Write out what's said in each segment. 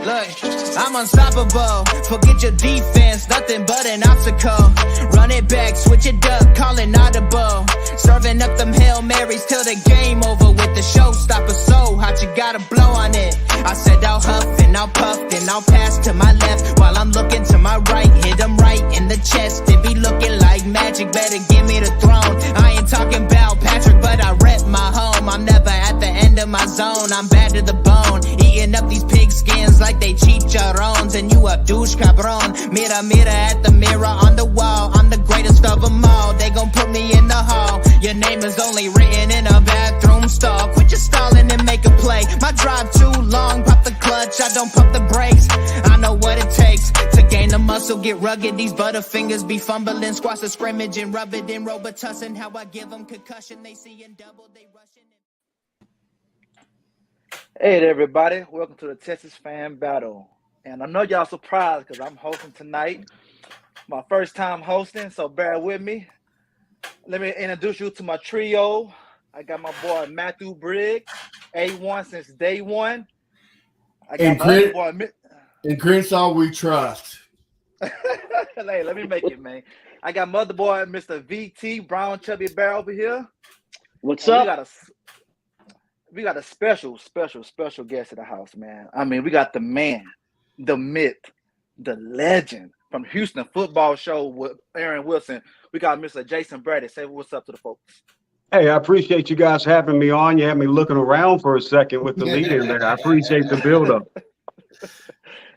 Look, I'm unstoppable. Forget your defense, nothing but an obstacle. Run it back, switch it up, call it audible. Serving up them Hail Marys till the game over with the showstopper. So hot, you gotta blow on it. I said I'll huff and I'll puff, then I'll pass to my left while I'm looking to my right. Hit him right in the chest. It be looking like magic. Better give me the throne. I ain't talking about Patrick, but I rep my home. I'm never at the end of my zone. I'm bad to the bone. Eating up these pig skins like they chicharrones. And you a douche cabron. Mira, mira at the mirror on the wall. I'm the greatest of them all. They gon' put me in the hall. Your name is only written in a bathroom stall. Quit your stalling and make a play. My drive too long. Pop the clutch, I don't pump the brakes. I know what it takes to gain the muscle, get rugged. These butterfingers be fumbling. Squash the scrimmage and rub it in Robitussin. How I give them concussion. They see in double, they rushing it. Hey everybody, welcome to the Texas Fan Battle. And I know y'all surprised because I'm hosting tonight. My first time hosting, so bear with me. Let me introduce you to my trio. I got my boy Matthew Briggs, A1 since day one. I got my other boy. In Crenshaw, we trust. Hey, let me make it, man. I got my other boy, Mr. VT, Brown Chubby Bear over here. What's up? We got a special guest at the house, man. I mean, we got the man, the myth, the legend from Houston Football Show with Aaron Wilson. We got Mr. Jason Brady. Say what's up to the folks. Hey, I appreciate you guys having me on. You had me looking around for a second with the lead in there. I appreciate the build-up.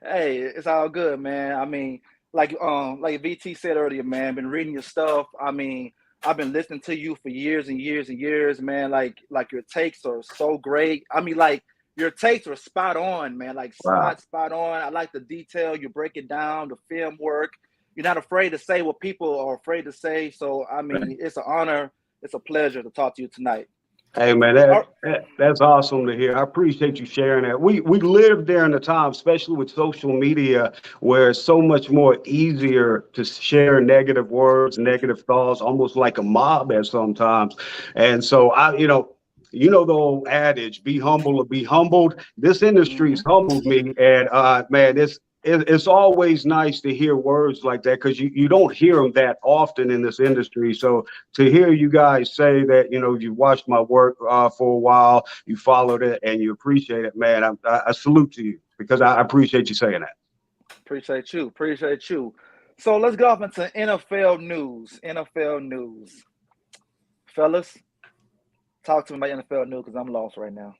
Hey, it's all good, man. I mean, like VT said earlier, man, been reading your stuff. I mean, I've been listening to you for years and years and years, man. Like your takes are so great. I mean, like your takes are spot on, man. Like spot on. I like the detail. You break it down, the film work. You're not afraid to say what people are afraid to say. So, I mean, it's an honor. It's a pleasure to talk to you tonight. Hey, man, that's awesome to hear. I appreciate you sharing that. We live during a time, especially with social media, where it's so much more easier to share negative words, negative thoughts, almost like a mob at sometimes. And so you know the old adage, be humble or be humbled. This industry's humbled me. And man, it's always nice to hear words like that because you don't hear them that often in this industry. So to hear you guys say that, you watched my work for a while, you followed it and you appreciate it, man, I salute to you because I appreciate you saying that. Appreciate you. So let's go off into NFL news. Fellas, talk to me about NFL news because I'm lost right now.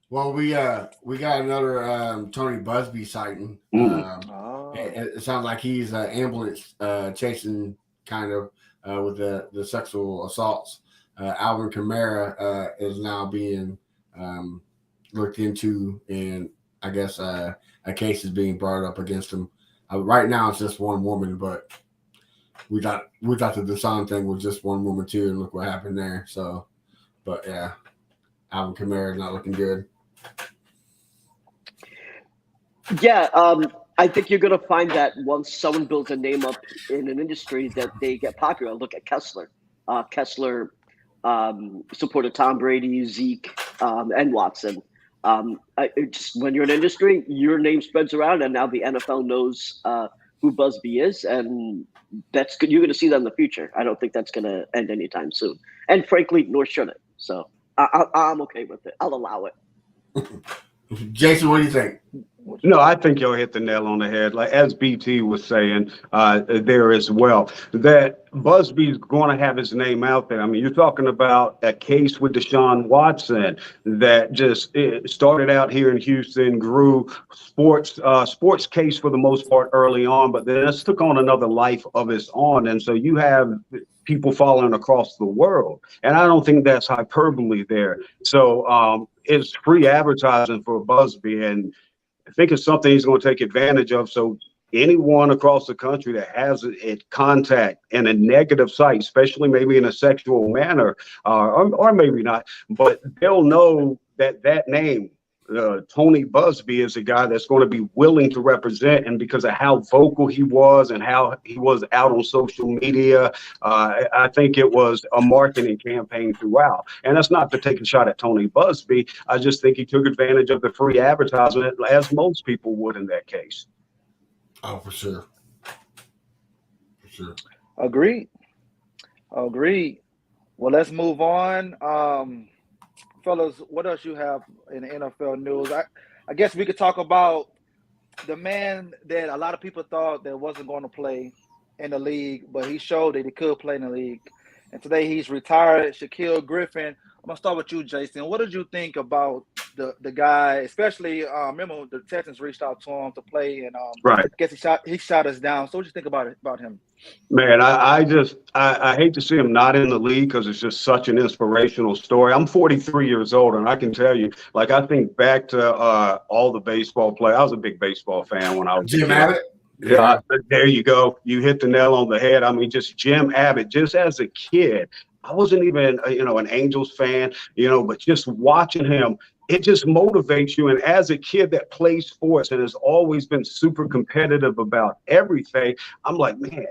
Well, we got another Tony Busby sighting. It sounds like he's ambulance chasing kind of with the sexual assaults. Alvin Kamara is now being looked into, and I guess a case is being brought up against him. Right now, it's just one woman, but we thought the Deshaun thing was just one woman too, and look what happened there. So, but yeah, Alvin Kamara is not looking good. Yeah, I think you're going to find that once someone builds a name up in an industry that they get popular. Look at Kessler. Kessler supported Tom Brady, Zeke, and Watson. When you're in an industry, your name spreads around, and now the NFL knows who Busby is, and that's good. You're going to see that in the future. I don't think that's going to end anytime soon. And frankly, nor should it. So I'm okay with it. I'll allow it. Jason, what do you think? No, I think you'll hit the nail on the head. Like as BT was saying there as well, that Busby's going to have his name out there. I mean, you're talking about a case with Deshaun Watson that just started out here in Houston, grew sports case for the most part early on, but then it's took on another life of its own. And so you have people following across the world. And I don't think that's hyperbole there. So it's free advertising for Busby. And I think it's something he's going to take advantage of. So anyone across the country that has a contact in a negative site, especially maybe in a sexual manner, or maybe not, but they'll know that name Tony Busby is a guy that's going to be willing to represent, and because of how vocal he was and how he was out on social media, I think it was a marketing campaign throughout. And that's not to take a shot at Tony Busby. I just think he took advantage of the free advertisement, as most people would in that case. Oh, for sure. For sure. Agreed. Well, let's move on. Fellas, what else you have in the NFL news? I guess we could talk about the man that a lot of people thought that wasn't going to play in the league, but he showed that he could play in the league. And today he's retired, Shaquille Griffin. I'm going to start with you, Jason. What did you think about the guy, especially remember the Texans reached out to him to play, and Right. I guess he shot us down. So what did you think about him? Man, I hate to see him not in the league because it's just such an inspirational story. I'm 43 years old, and I can tell you, like, I think back to all the baseball play. I was a big baseball fan when I was Jim Abbott. Yeah, there you go. You hit the nail on the head. I mean, just Jim Abbott, just as a kid, I wasn't even, an Angels fan, but just watching him, it just motivates you. And as a kid that plays sports and has always been super competitive about everything, I'm like, man,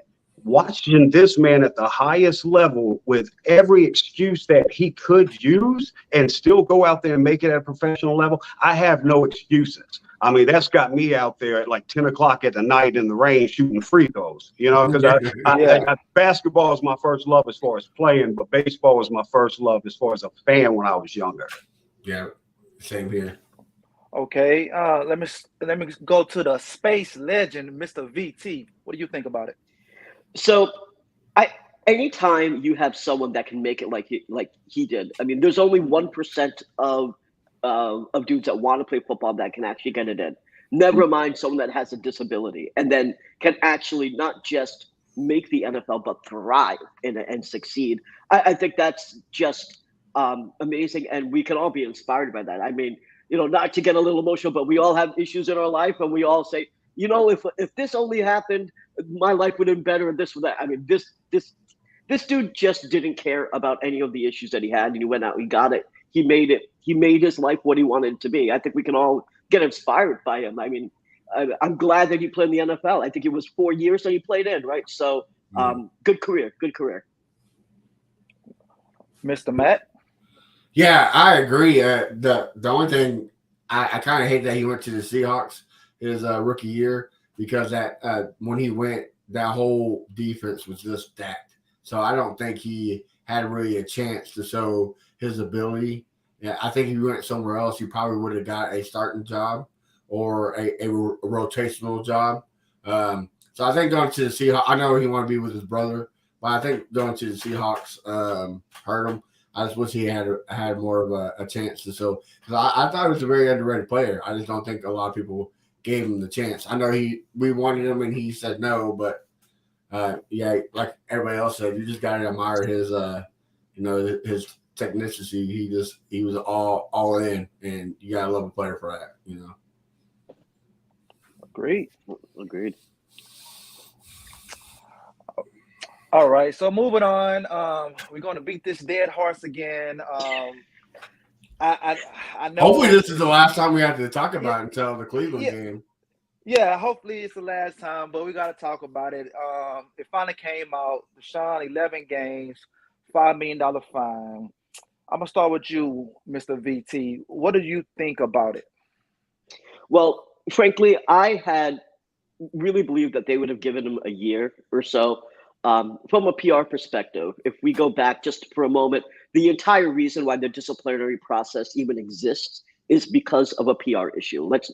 watching this man at the highest level with every excuse that he could use and still go out there and make it at a professional level, I have no excuses. I mean, that's got me out there at like 10 o'clock at the night in the rain shooting free throws, because basketball is my first love as far as playing, but baseball was my first love as far as a fan when I was younger. Yeah, same here. Okay, let me go to the space legend, Mr. VT. What do you think about it? So, anytime you have someone that can make it like he did, I mean, there's only 1% of dudes that want to play football that can actually get it in. Never mind someone that has a disability and then can actually not just make the NFL but thrive in it and succeed. I think that's just amazing, and we can all be inspired by that. I mean, not to get a little emotional, but we all have issues in our life, and we all say, if this only happened, my life would have been better and this or that. I mean, this dude just didn't care about any of the issues that he had, and he went out, he got it. He made it. He made his life what he wanted it to be. I think we can all get inspired by him. I mean, I'm glad that he played in the NFL. I think it was 4 years that he played in, right? So, good career. Mr. Matt? Yeah, I agree. The only thing I kind of hate that he went to the Seahawks his rookie year, because that when he went, that whole defense was just stacked. So I don't think he had really a chance to show his ability. Yeah, I think if he went somewhere else, he probably would have got a starting job or a rotational job. So I think going to the Seahawks, I know he wanted to be with his brother, but I think going to the Seahawks hurt him. I just wish he had more of a chance to show. Because I thought he was a very underrated player. I just don't think a lot of people gave him the chance. I know we wanted him and he said no, but like everybody else said, you just got to admire his his technicity. He was all in, and you gotta love a player for that. Agreed. All right, so moving on, we're going to beat this dead horse again. I know. Hopefully, this is the last time we have to talk about it until the Cleveland game. Yeah, hopefully it's the last time, but we got to talk about it. It finally came out. Deshaun, 11 games, $5 million fine. I'm going to start with you, Mr. VT. What do you think about it? Well, frankly, I had really believed that they would have given him a year or so. From a PR perspective, if we go back just for a moment, the entire reason why the disciplinary process even exists is because of a PR issue. Let's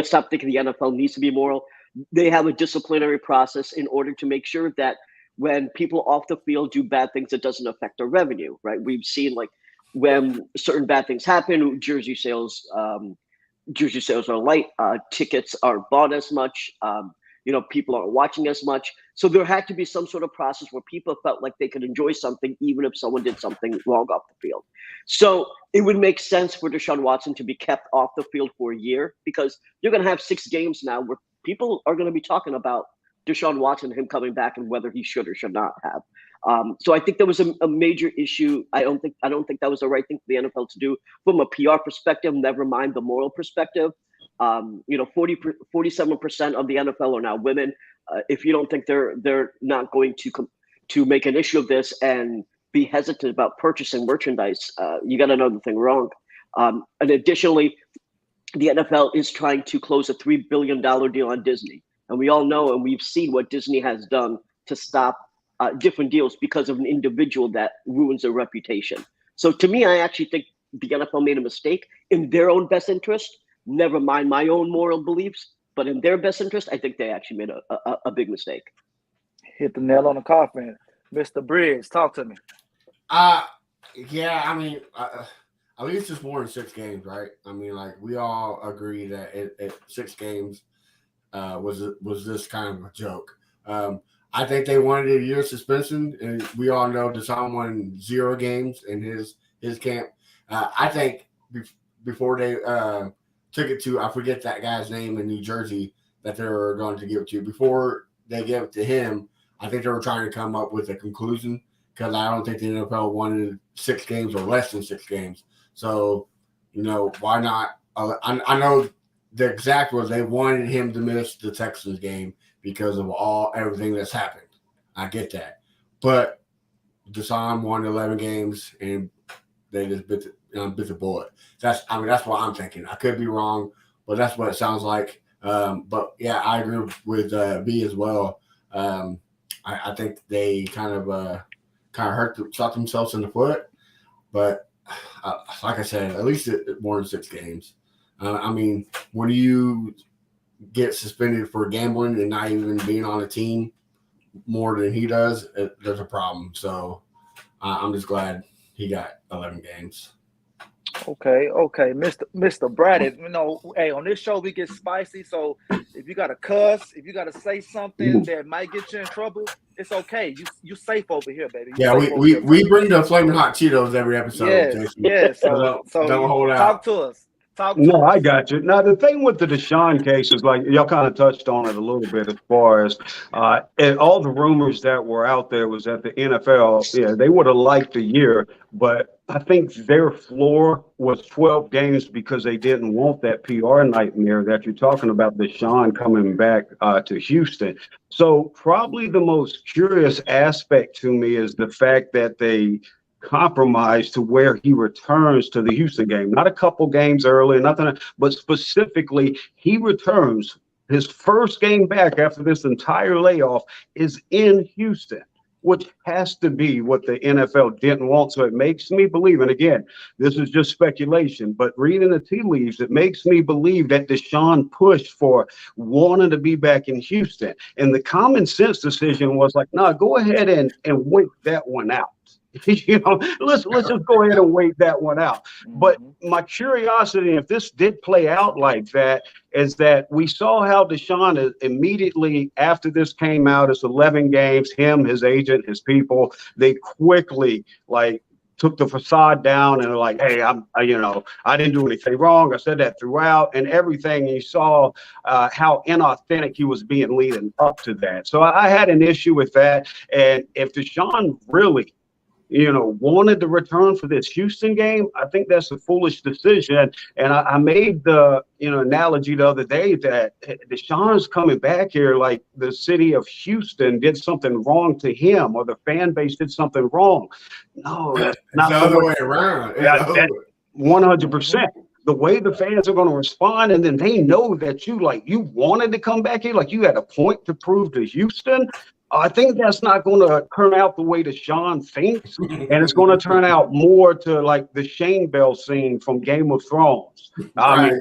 stop thinking the NFL needs to be moral. They have a disciplinary process in order to make sure that when people off the field do bad things, it doesn't affect their revenue, right? We've seen like when certain bad things happen, jersey sales are light, tickets aren't bought as much, people aren't watching as much. So there had to be some sort of process where people felt like they could enjoy something even if someone did something wrong off the field. So it would make sense for Deshaun Watson to be kept off the field for a year, because you're going to have 6 games now where people are going to be talking about Deshaun Watson, him coming back, and whether he should or should not have. So I think there was a major issue. I don't think that was the right thing for the NFL to do from a PR perspective. Never mind the moral perspective. 47% of the NFL are now women. If you don't think they're not going to make an issue of this and be hesitant about purchasing merchandise, you got another thing wrong. And additionally, the NFL is trying to close a $3 billion deal on Disney. And we all know and we've seen what Disney has done to stop different deals because of an individual that ruins their reputation. So to me, I actually think the NFL made a mistake in their own best interest, never mind my own moral beliefs, but in their best interest, I think they actually made a big mistake. Hit the nail on the coffin. Mr. Briggs, talk to me. Yeah, I mean, at least it's more than 6 games, right? I mean, like, we all agree that it 6 games was this kind of a joke. I think they wanted a year suspension, and we all know Deshaun won 0 games in his camp. I think before they took it to, I forget that guy's name in New Jersey that they were going to give it to. Before they gave it to him, I think they were trying to come up with a conclusion because I don't think the NFL wanted 6 games or less than 6 games. So, why not? I know the exact was they wanted him to miss the Texans game because of everything that's happened. I get that. But Deshaun won 11 games and they just bit the bullet. That's what I'm thinking. I could be wrong, but that's what it sounds like. But yeah, I agree with B as well. I think they kind of shot themselves in the foot. But like I said, at least more than 6 games. I mean, when you get suspended for gambling and not even being on a team more than he does, there's a problem. So I'm just glad he got 11 games. Okay, Mr. Braddock. Hey, on this show we get spicy. So if you gotta cuss, if you gotta say something that might get you in trouble, it's okay. You safe over here, baby. We bring the flaming hot Cheetos every episode. Yes. So don't hold out. Talk to us. No, I got you. Now, the thing with the Deshaun case is, like, y'all kind of touched on it a little bit as far as and all the rumors that were out there was that the NFL, they would have liked a year, but I think their floor was 12 games because they didn't want that PR nightmare that you're talking about, Deshaun coming back to Houston. So probably the most curious aspect to me is the fact that they compromise to where he returns to the Houston game, not a couple games early, nothing, but specifically he returns. His first game back after this entire layoff is in Houston, which has to be what the NFL didn't want. So it makes me believe, and again, this is just speculation, but reading the tea leaves, it makes me believe that Deshaun pushed for wanting to be back in Houston. And the common sense decision was like, no, go ahead and wait that one out. Let's just go ahead and wait that one out. But my curiosity, if this did play out like that, is that we saw how Deshaun immediately after this came out, it's 11 games, him, his agent, his people, they quickly took the facade down and are like, hey, I didn't do anything wrong. I said that throughout and everything. And you saw how inauthentic he was being leading up to that. So I had an issue with that. And if Deshaun really wanted to return for this Houston game, I think that's a foolish decision. And I made the, analogy the other day that Deshaun's coming back here like the city of Houston did something wrong to him or the fan base did something wrong. No, that's not the other way around. 100%. The way the fans are going to respond, and then they know that you wanted to come back here, like you had a point to prove to Houston. I think that's not going to turn out the way Deshaun thinks, and it's going to turn out more to like the Shane Bell scene from Game of Thrones. I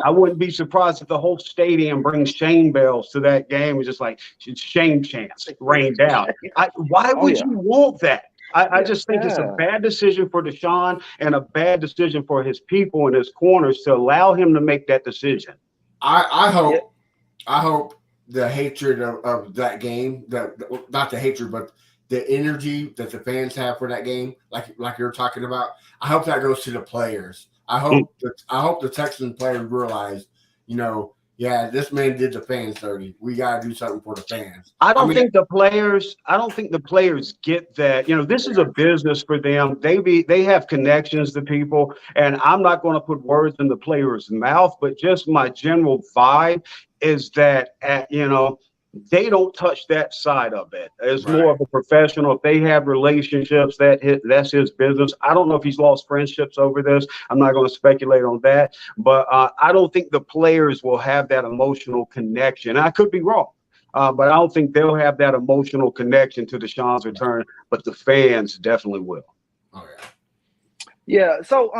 wouldn't be surprised if the whole stadium brings Shane Bells to that game. It's just like shame chants rain down. Why would you want that? I just think it's a bad decision for Deshaun and a bad decision for his people and his corners to allow him to make that decision. I hope the hatred of that game, not the hatred, but the energy that the fans have for that game, like you're talking about, I hope that goes to the players. I hope the Texans players realize, yeah, this man did the fans dirty. We got to do something for the fans. I don't think the players get that. This is a business for them. They have connections to people, and I'm not going to put words in the player's mouth, but just my general vibe is that, they don't touch that side of it. It's more of a professional. If they have relationships, that's his business. I don't know if he's lost friendships over this. I'm not going to speculate on that, but I don't think the players will have that emotional connection. I could be wrong. But I don't think they'll have that emotional connection to Deshaun's return, but the fans definitely will. Oh yeah. Yeah. So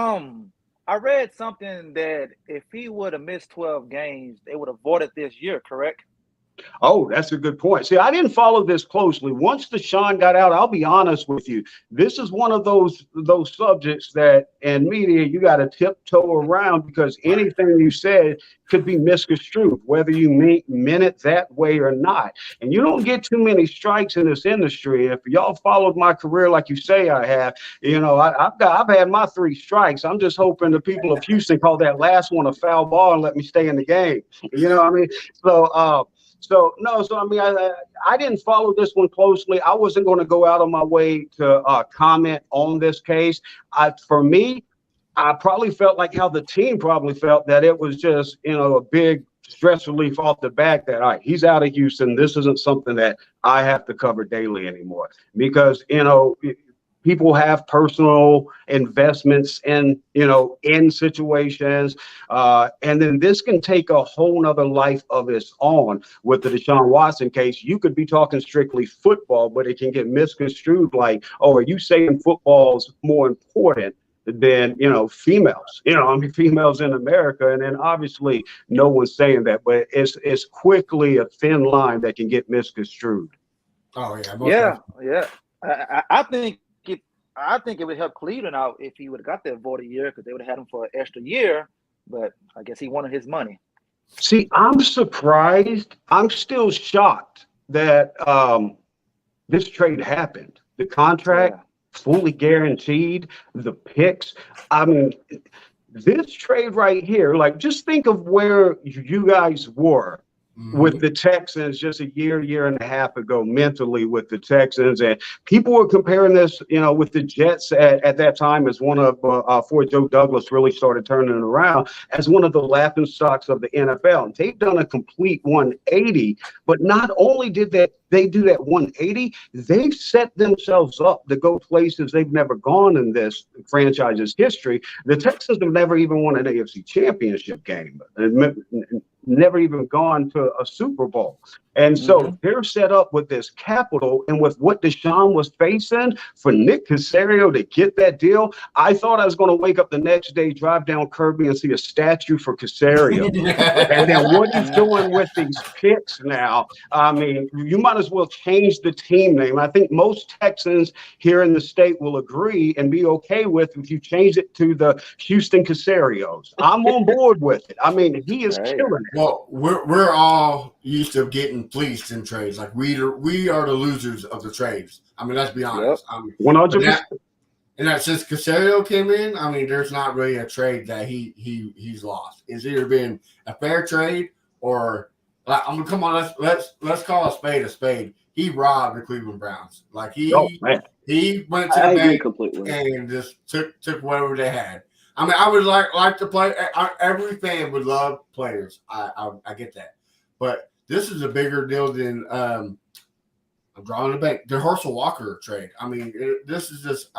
I read something that if he would have missed 12 games, they would have voided this year, correct? Oh, that's a good point. See, I didn't follow this closely. Once Deshaun got out, I'll be honest with you. This is one of those subjects that in media you got to tiptoe around, because anything you said could be misconstrued, whether you meant it that way or not. And you don't get too many strikes in this industry. If y'all followed my career like you say I have, I've had my 3 strikes. I'm just hoping the people of Houston call that last one a foul ball and let me stay in the game. You know what I mean? I didn't follow this one closely. I wasn't going to go out of my way to comment on this case. For me, I probably felt like how the team probably felt, that it was just, a big stress relief off the back that, all right, he's out of Houston. This isn't something that I have to cover daily anymore, because, people have personal investments in situations. And then this can take a whole nother life of its own. With the Deshaun Watson case, you could be talking strictly football, but it can get misconstrued like, oh, are you saying football's more important than, females? Females in America. And then obviously no one's saying that, but it's quickly a thin line that can get misconstrued. Oh, yeah. Yeah. I think it would help Cleveland out if he would have got that voted year, because they would have had him for an extra year. But I guess he wanted his money. See, I'm surprised. I'm still shocked that this trade happened. The contract fully guaranteed, the picks. I mean, this trade right here, like, just think of where you guys were with the Texans just a year and a half ago, mentally with the Texans. And people were comparing this, with the Jets at that time as one of, before Joe Douglas really started turning it around, as one of the laughing stocks of the NFL. And they've done a complete 180, but not only did they do that 180, they've set themselves up to go places they've never gone in this franchise's history. The Texans have never even won an AFC championship game, never even gone to a Super Bowl. And so they're set up with this capital, and with what Deshaun was facing, for Nick Caserio to get that deal, I thought I was going to wake up the next day, drive down Kirby, and see a statue for Caserio. And then what he's doing with these picks now, I mean, you might as well change the team name. I think most Texans here in the state will agree and be okay with if you change it to the Houston Caserios. I'm on board with it. I mean, he is killing it. Well, we're all used to getting fleeced in trades. Like, we are the losers of the trades. I mean, let's be honest. 100%. And that since Caserio came in, I mean, there's not really a trade that he's lost. It's either been a fair trade or, like, I mean, come on, let's call a spade a spade. He robbed the Cleveland Browns. Like, he went to the bank and just took whatever they had. I mean, I would like to play. Every fan would love players. I get that, but this is a bigger deal than I'm drawing the bank. The Herschel Walker trade. I mean, this is just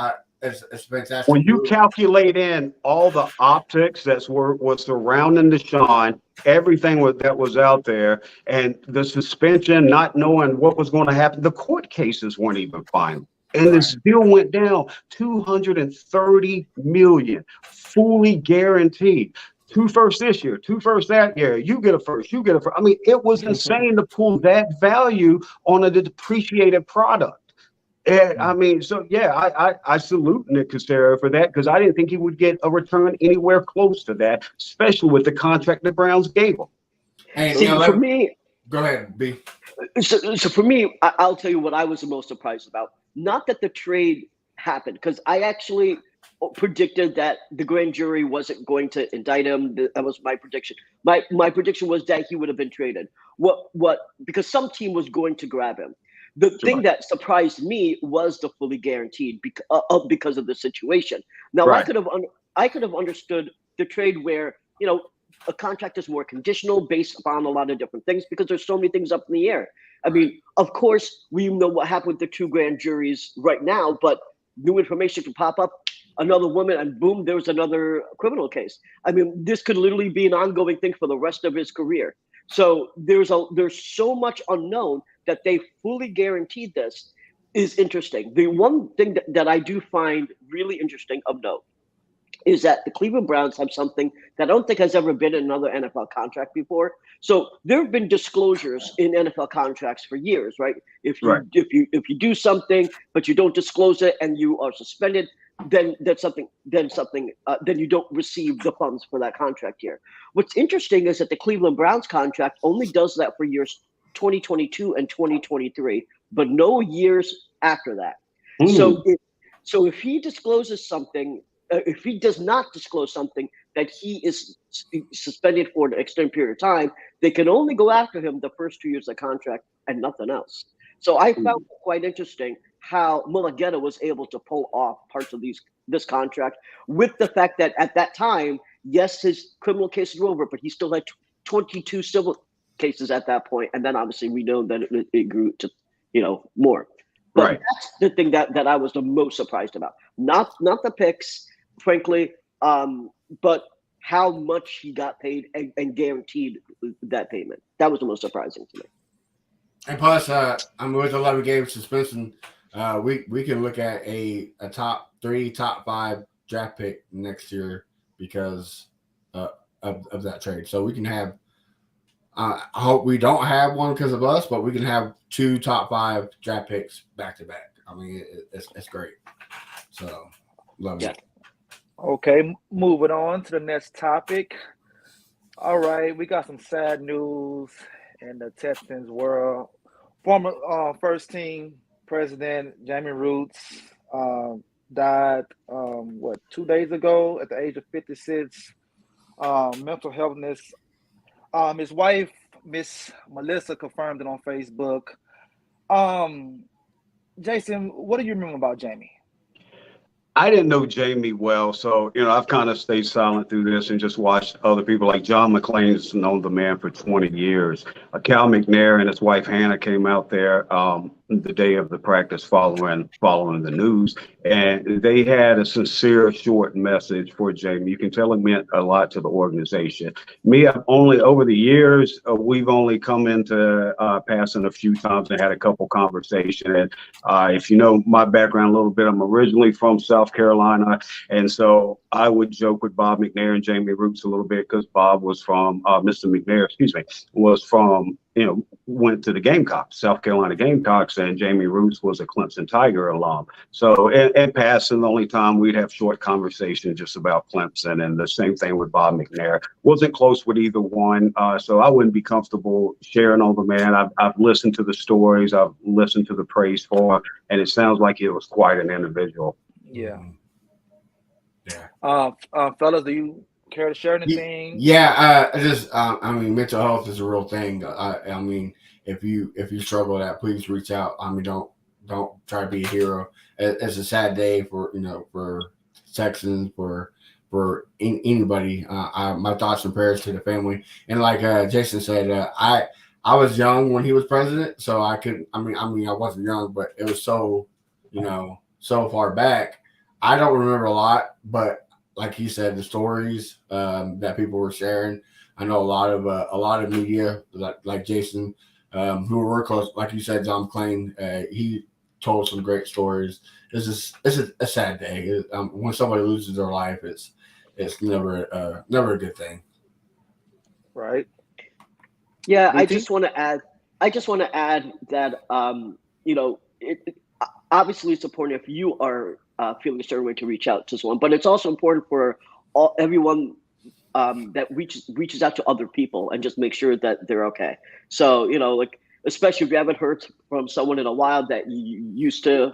it's fantastic. When you calculate in all the optics was surrounding Deshaun, everything that was out there, and the suspension, not knowing what was going to happen, the court cases weren't even final. And this deal went down $230 million, fully guaranteed. 2 firsts this year, 2 firsts that year. You get a first, you get a first. I mean, it was insane to pull that value on a depreciated product. And I mean, so yeah, I salute Nick Caserio for that, because I didn't think he would get a return anywhere close to that, especially with the contract the Browns gave him. And for me, go ahead, B. So for me, I'll tell you what I was the most surprised about. Not that the trade happened, because I actually predicted that the grand jury wasn't going to indict him. That was my prediction. My prediction was that he would have been traded. Because some team was going to grab him. The thing that surprised me was the fully guaranteed because of the situation. Now I could have understood the trade where, you know, a contract is more conditional based upon a lot of different things because there's so many things up in the air. I mean, of course, we know what happened with the 2 grand juries right now, but new information could pop up, another woman, and boom, there's another criminal case. I mean, this could literally be an ongoing thing for the rest of his career. So there's so much unknown that they fully guaranteed this is interesting. The one thing that I do find really interesting of note is that the Cleveland Browns have something that I don't think has ever been in another NFL contract before. So there have been disclosures in NFL contracts for years, right? If you do something but you don't disclose it and you are suspended, then you don't receive the funds for that contract year. What's interesting is that the Cleveland Browns contract only does that for years 2022 and 2023, but no years after that. So if he discloses something, if he does not disclose something that he is suspended for an extended period of time, they can only go after him the first 2 years of the contract and nothing else. So I found it quite interesting how Mulugeta was able to pull off parts of this contract with the fact that at that time, yes, his criminal cases were over, but he still had 22 civil cases at that point. And then obviously we know that it grew to, you know, more. But that's the thing that I was the most surprised about. Not the picks, frankly, but how much he got paid and guaranteed that payment. That was the most surprising to me. And plus, with 11 game suspension, we can look at a top 3, top 5 draft pick next year because of that trade. So we can have. I hope we don't have one because of us, but we can have 2 top 5 draft picks back to back. I mean, it's great. So love it. Okay, moving on to the next topic. All right, we got some sad news in the Texans world. Former first team president Jamie Roots died 2 days ago at the age of 56. Mental healthness. His wife, Miss Melissa, confirmed it on Facebook. Jason, what do you remember about Jamie? I didn't know Jamie well, so, you know, I've kind of stayed silent through this and just watched other people like John McClain's known the man for 20 years. Cal McNair and his wife Hannah came out there the day of the practice following the news, and they had a sincere, short message for Jamie. You can tell it meant a lot to the organization. Me, over the years, we've only come into passing a few times and had a couple conversations. And if you know my background a little bit, I'm originally from South Carolina, and so I would joke with Bob McNair and Jamie Roots a little bit because Bob was from Mr. McNair, was from, you know, went to the Gamecocks, South Carolina Gamecocks, and Jamie Roots was a Clemson Tiger alum. So in passing, the only time we'd have short conversations just about Clemson, and the same thing with Bob McNair. Wasn't close with either one, so I wouldn't be comfortable sharing on the man. I've listened to the stories, I've listened to the praise for him, and it sounds like he was quite an individual. Yeah. Fellas, do you care to share anything? I mean, mental health is a real thing. I mean, if you struggle with that, please reach out. I mean, don't try to be a hero. It's a sad day for Texans, for anybody. My thoughts and prayers to the family. And like Jason said, I was young when he was president, so I wasn't young, but it was so far back. I don't remember a lot, but like he said, the stories that people were sharing. I know a lot of media, like Jason, who were close, like you said, John McClain. He told some great stories. It's a sad day. When somebody loses their life, it's never a good thing. Right. Yeah, I just want to add that obviously it's important if you are feeling a certain way to reach out to someone, but it's also important for everyone that reaches out to other people and just make sure that they're okay. So, especially if you haven't heard from someone in a while that you used to,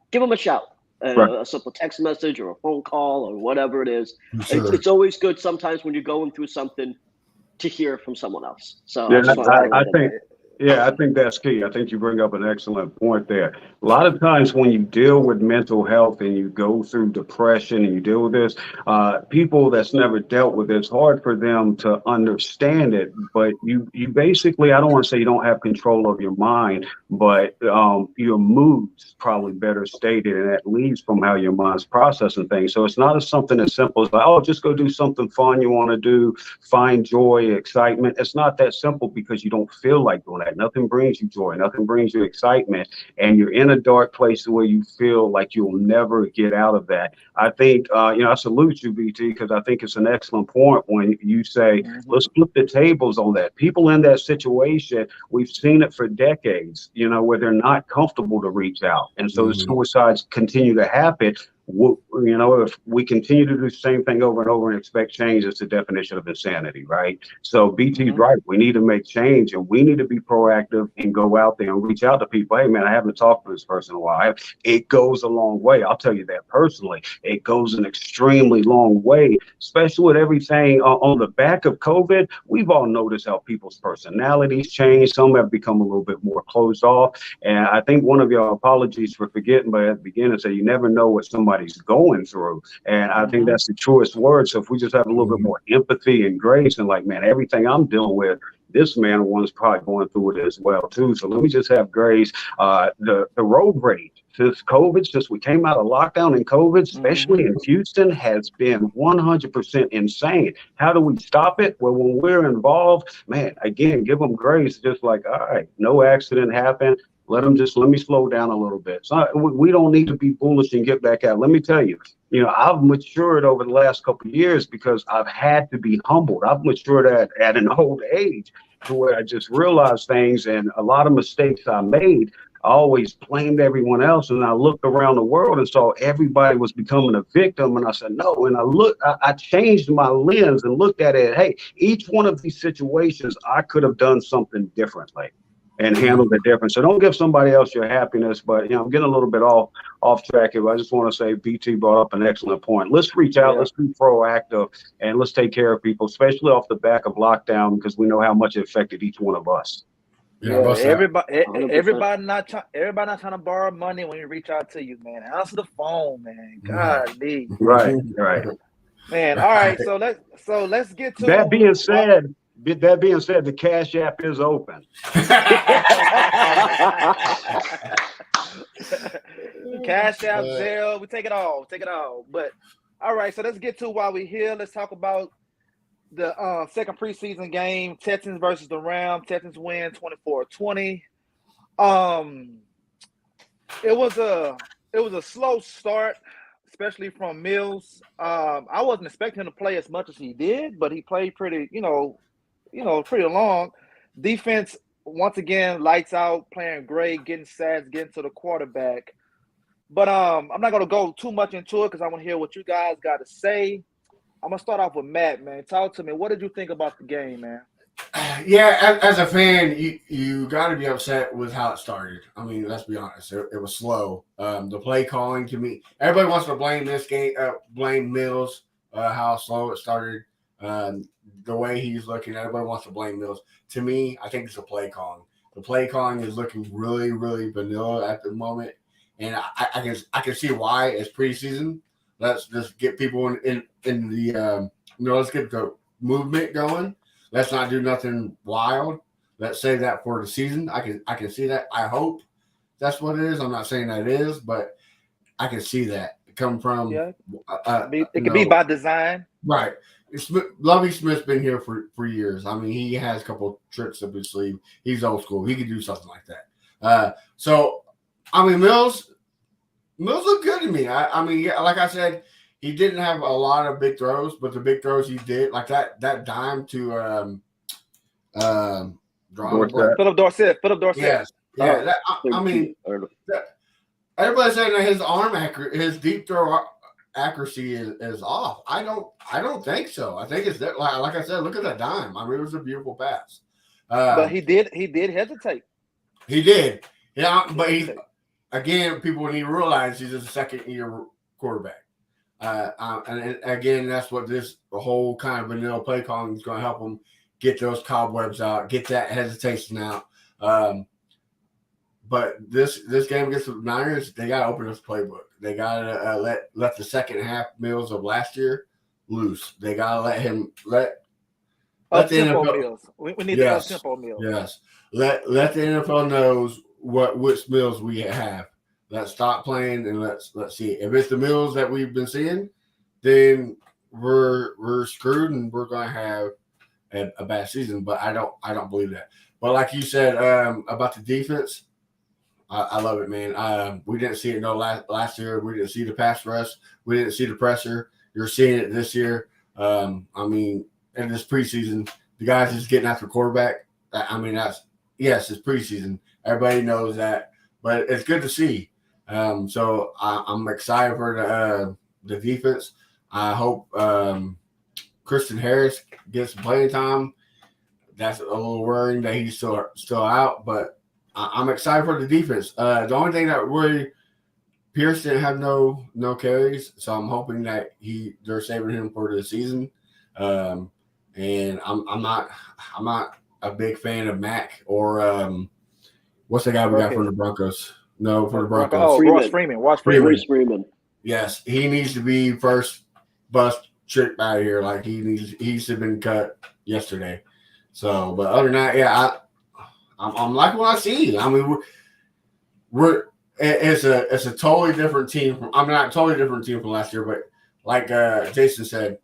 give them a shout. a simple text message or a phone call or whatever it is. Sure. It's always good sometimes when you're going through something to hear from someone else. So Yeah, I just want to I think. Yeah, I think that's key. I think you bring up an excellent point there. A lot of times when you deal with mental health and you go through depression and you deal with this, people that's never dealt with it, it's hard for them to understand it. But you basically, I don't want to say you don't have control of your mind, but your mood's probably better stated, and that leads from how your mind's processing things. So it's not as something as simple as like, oh, just go do something fun you want to do, find joy, excitement. It's not that simple because you don't feel like doing that. Nothing brings you joy. Nothing brings you excitement. And you're in a dark place where you feel like you'll never get out of that. I think, I salute you, BT, because I think it's an excellent point when you say, let's flip the tables on that. People in that situation, we've seen it for decades, where they're not comfortable to reach out. And so the suicides continue to happen. If we continue to do the same thing over and over and expect change, it's the definition of insanity, right? So BT's right. We need to make change, and we need to be proactive and go out there and reach out to people. Hey, man, I haven't talked to this person in a while. It goes a long way. I'll tell you that personally. It goes an extremely long way, especially with everything on the back of COVID. We've all noticed how people's personalities change. Some have become a little bit more closed off. And I think one of your apologies for forgetting, but at the beginning, say you never know what somebody's going through. And I think that's the truest word. So if we just have a little bit more empathy and grace and like, man, everything I'm dealing with, this man or woman's probably going through it as well too. So let me just have grace. The road rage since we came out of lockdown and COVID, especially in Houston, has been 100% insane. How do we stop it? Well, when we're involved, man, again, give them grace. Just like, all right, no accident happened. Let me slow down a little bit. So we don't need to be bullish and get back out. Let me tell you, I've matured over the last couple of years because I've had to be humbled. I've matured at an old age to where I just realized things, and a lot of mistakes I made, I always blamed everyone else. And I looked around the world and saw everybody was becoming a victim. And I said, no. And I changed my lens and looked at it. Hey, each one of these situations, I could have done something differently and handle the difference. So don't give somebody else your happiness. But I'm getting a little bit off track here. But I just want to say BT brought up an excellent point. Let's reach out, let's be proactive, and let's take care of people, especially off the back of lockdown, because we know how much it affected each one of us. Everybody not trying to borrow money when you reach out to you, man. Answer the phone, man. Golly. Right. Man, all right. So let's get to that being said. That being said, the Cash App is open. Cash App, Zelle, we take it all. But all right, so let's get to while we're here. Let's talk about the second preseason game, Texans versus the Rams. Texans win 24-20. It was a slow start, especially from Mills. I wasn't expecting him to play as much as he did, but he played pretty, pretty long. Defense, once again, lights out, playing great, getting sacks, getting to the quarterback. But I'm not going to go too much into it because I want to hear what you guys got to say. I'm going to start off with Matt, man. Talk to me. What did you think about the game, man? Yeah, as a fan, you got to be upset with how it started. I mean, let's be honest. It was slow. The play calling, to me, everybody wants to blame this game, blame Mills, how slow it started. The way he's looking, everybody wants to blame Mills. To me, I think it's the play calling. The play calling is looking really, really vanilla at the moment, and I can see why. It's preseason. Let's just get people in the let's get the movement going. Let's not do nothing wild. Let's save that for the season. I can see that. I hope that's what it is. I'm not saying that it is, but I can see that come from. Yeah. It could be by design, right? Lovie Smith's been here for years. I mean, he has a couple tricks up his sleeve. He's old school. He could do something like that. So, I mean, Mills looked good to me. I mean, yeah, like I said, he didn't have a lot of big throws, but the big throws he did, like that dime to Philip Dorsett. Yes. Yeah. I mean, everybody's saying that his arm his deep throw accuracy is off. I don't think so. I think it's that, like I said, look at that dime. I mean, it was a beautiful pass. But he did hesitate. He did. Yeah, but again, people need to realize he's a second-year quarterback. And again, that's what this whole kind of vanilla play calling is going to help him get those cobwebs out, get that hesitation out. But this game against the Niners, they got to open this playbook. They got to let the second half Mills of last year loose. They got to let the NFL Mills. We need the up-tempo Mills. Yes, let the NFL knows which Mills we have. Let's stop playing and let's see. If it's the Mills that we've been seeing, then we're screwed and we're going to have a bad season. But I don't believe that. But like you said about the defense, I love it, man. We didn't see it last year. We didn't see the pass rush. We didn't see the pressure. You're seeing it this year. I mean, in this preseason, the guys just getting after quarterback. I mean, it's preseason. Everybody knows that, but it's good to see. So I'm excited for the defense. I hope Christian Harris gets some playing time. That's a little worrying that he's still out, but I'm excited for the defense. The only thing that really Pierce didn't have no carries, so I'm hoping that they're saving him for the season. And I'm not a big fan of Mack or what's the guy we got from the Broncos? No, for the Broncos. Oh, Ross Freeman. Yes, he needs to be first bust trick out of here. Like he should have been cut yesterday. So, but other than that, yeah, I'm liking what I see. I mean, it's a totally different team. I'm not totally different team from last year, but like Jason said,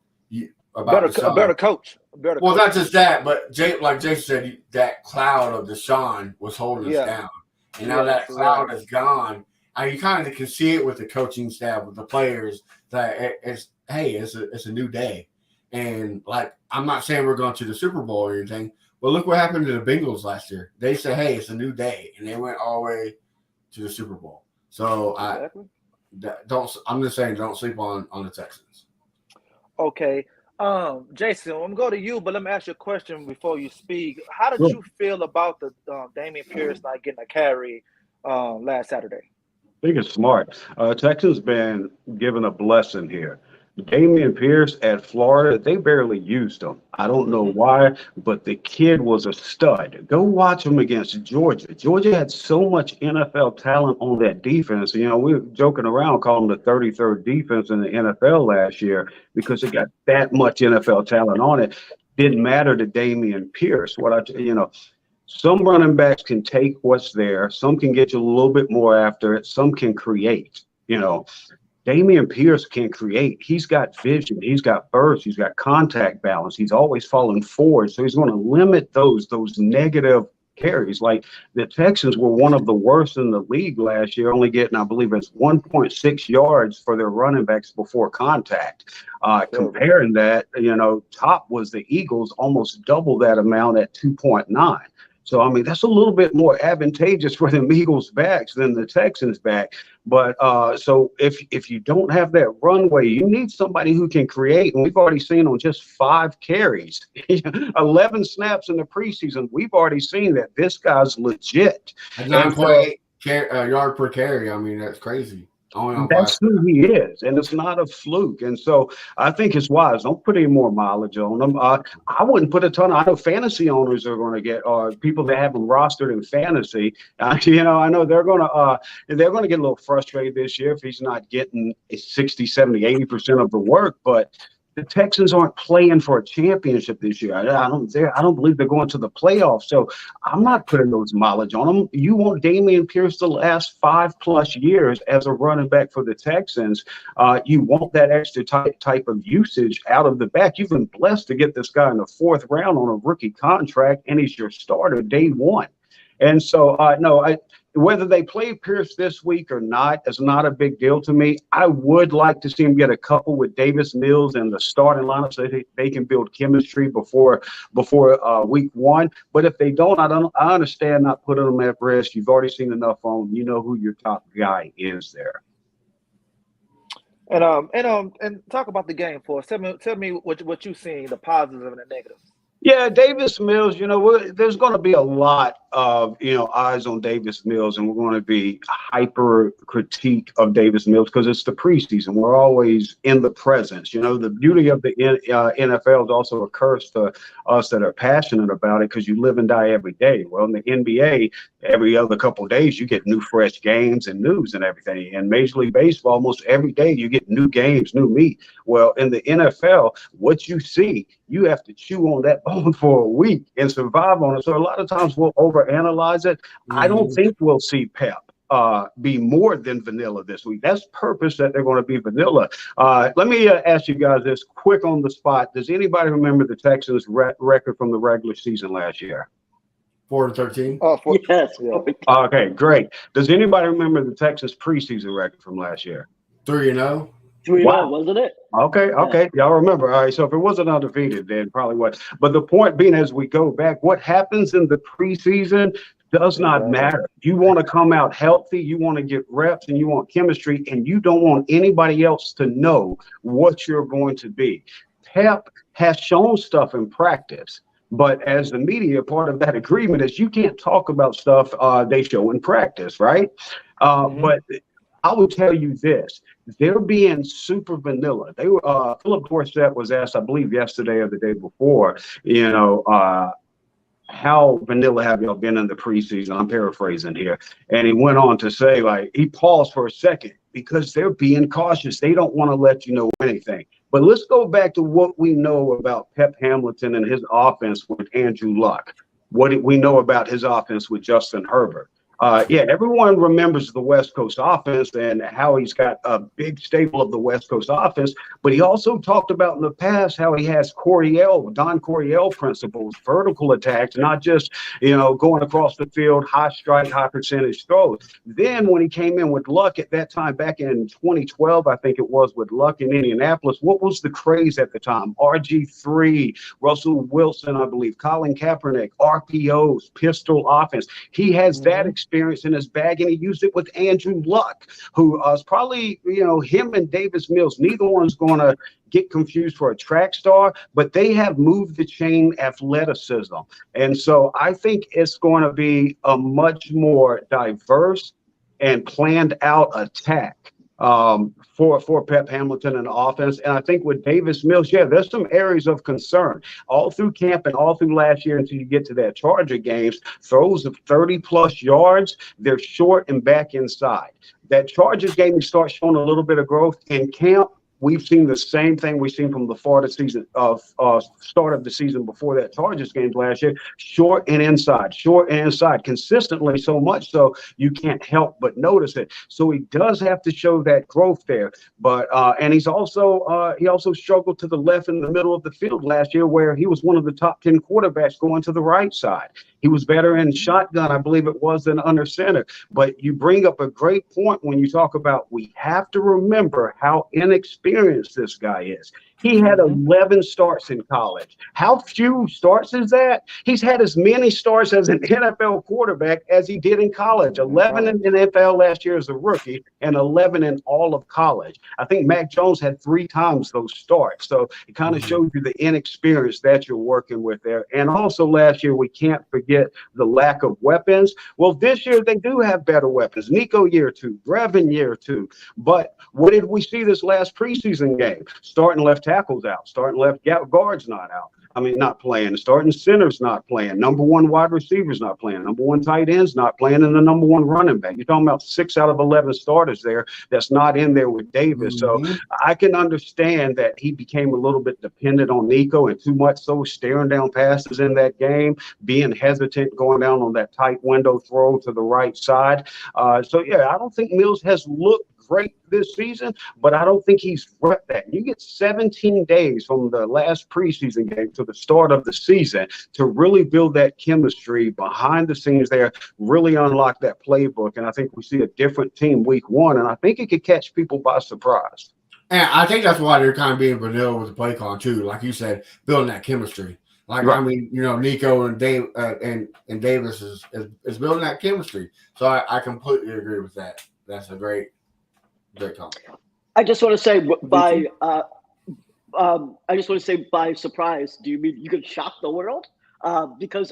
a better coach. Not just that, but like Jason said, that cloud of Deshaun was holding us down, and now that cloud is gone. You kind of can see it with the coaching staff, with the players. That it's a new day, and like I'm not saying we're going to the Super Bowl or anything, but look what happened to the Bengals last year. They said, "Hey, it's a new day," and they went all the way to the Super Bowl. So I'm just saying, don't sleep on the Texans. Okay. Jason, I'm going to go to you, but let me ask you a question before you speak. How did you feel about the Dameon Pierce not getting a carry last Saturday? I think it's smart. Texans been given a blessing here. Dameon Pierce at Florida, they barely used him. I don't know why, but the kid was a stud. Go watch him against Georgia. Georgia had so much NFL talent on that defense. You know, we were joking around calling them the 33rd defense in the NFL last year because it got that much NFL talent on it. Didn't matter to Dameon Pierce. Some running backs can take what's there. Some can get you a little bit more after it. Some can create, Dameon Pierce can create. He's got vision. He's got burst. He's got contact balance. He's always falling forward. So he's going to limit those negative carries. Like the Texans were one of the worst in the league last year, only getting, I believe it's 1.6 yards for their running backs before contact. Comparing that, top was the Eagles, almost double that amount at 2.9. So, I mean, that's a little bit more advantageous for the Eagles backs than the Texans back. But so if you don't have that runway, you need somebody who can create. And we've already seen on just 5 carries, 11 snaps in the preseason. We've already seen that this guy's legit. 9.8 yard per carry. I mean, that's crazy. That's who he is, and it's not a fluke. And so I think it's wise. Don't put any more mileage on him. I wouldn't put a ton. I know fantasy owners are going to get, people that have him rostered in fantasy. I know they're going to get a little frustrated this year if he's not getting 60, 70, 80% of the work. But the Texans aren't playing for a championship this year. I don't believe they're going to the playoffs. So I'm not putting those mileage on them. You want Dameon Pierce to last 5+ years as a running back for the Texans. You want that extra type of usage out of the back. You've been blessed to get this guy in the 4th round on a rookie contract, and he's your starter day one. And so, whether they play Pierce this week or not is not a big deal to me. I would like to see him get a couple with Davis Mills in the starting lineup so they can build chemistry before week 1. But if they don't, I understand not putting them at risk. You've already seen enough on them. You know who your top guy is there. And talk about the game for us. Tell me what you've seen, the positives and the negatives. Yeah, Davis Mills, there's going to be a lot of, eyes on Davis Mills, and we're going to be hyper critique of Davis Mills because it's the preseason. We're always in the presence. The beauty of the NFL is also a curse to us that are passionate about it because you live and die every day. Well, in the NBA, every other couple of days, you get new fresh games and news and everything. And Major League Baseball, almost every day, you get new games, new meat. Well, in the NFL, what you see, you have to chew on that bone for a week and survive on it. So a lot of times we'll overanalyze it. I don't think we'll see Pep be more than vanilla this week. That's purpose that they're going to be vanilla. Let me ask you guys this quick on the spot. Does anybody remember the Texans record from the regular season last year? 4-13. Oh, Yes. yeah. Okay, great. Does anybody remember the Texans preseason record from last year? 3-0. 3-0, Wow. wasn't it? Okay. Y'all remember. All right. So if it wasn't undefeated, then probably was. But the point being, as we go back, what happens in the preseason does not matter. You want to come out healthy, you want to get reps, and you want chemistry, and you don't want anybody else to know what you're going to be. Pep has shown stuff in practice. But as the media, part of that agreement is you can't talk about stuff they show in practice, right? But I will tell you this. They're being super vanilla. They were Philip Dorsett was asked, I believe, yesterday or the day before, how vanilla have y'all been in the preseason? I'm paraphrasing here. And he went on to say, he paused for a second because they're being cautious. They don't want to let you know anything. But let's go back to what we know about Pep Hamilton and his offense with Andrew Luck. What we know about his offense with Justin Herbert. Everyone remembers the West Coast offense and how he's got a big staple of the West Coast offense, but he also talked about in the past how he has Don Coryell principles, vertical attacks, not just, going across the field, high strike, high percentage throws. Then when he came in with Luck at that time, back in 2012, I think it was, with Luck in Indianapolis, what was the craze at the time? RG3, Russell Wilson, I believe, Colin Kaepernick, RPOs, pistol offense. He has that experience in his bag, and he used it with Andrew Luck, who is probably, him and Davis Mills, neither one's going to get confused for a track star, but they have moved the chain athleticism. And so I think it's going to be a much more diverse and planned out attack for Pep Hamilton and the offense. And I think with Davis Mills, there's some areas of concern all through camp and all through last year until you get to that Charger games. Throws of 30-plus yards, they're short and back inside. That Chargers game, you start showing a little bit of growth in camp. We've seen the same thing we've seen from the Florida season start of the season before that Chargers game last year. Short and inside, consistently, so much so you can't help but notice it. So he does have to show that growth there. But and he also struggled to the left in the middle of the field last year, where he was one of the top 10 quarterbacks going to the right side. He was better in shotgun, I believe it was, than under center. But you bring up a great point when you talk about we have to remember how inexperienced this guy is. He had 11 starts in college. How few starts is that? He's had as many starts as an NFL quarterback as he did in college. 11 in the NFL last year as a rookie and 11 in all of college. I think Mac Jones had 3 times those starts. So it kind of shows you the inexperience that you're working with there. And also last year, we can't forget the lack of weapons. Well, this year they do have better weapons. Nico year 2, Brevin year 2. But what did we see this last preseason game? Starting left tackles out, starting left guards not playing, starting centers not playing, number 1 wide receivers not playing, number 1 tight ends not playing, and the number 1 running back. You're talking about 6 out of 11 starters there that's not in there with Davis. So I can understand that he became a little bit dependent on Nico, and too much so staring down passes in that game, being hesitant, going down on that tight window throw to the right side. I don't think Mills has looked great this season, but I don't think he's repped that. You get 17 days from the last preseason game to the start of the season to really build that chemistry behind the scenes there, really unlock that playbook. And I think we see a different team week 1, and I think it could catch people by surprise. And I think that's why they're kind of being vanilla with the play call too. Like you said, building that chemistry. Nico and Dave and Davis is building that chemistry. So I completely agree with that. That's a great comment. I just want to say I just want to say, by surprise, do you mean you could shock the world? Because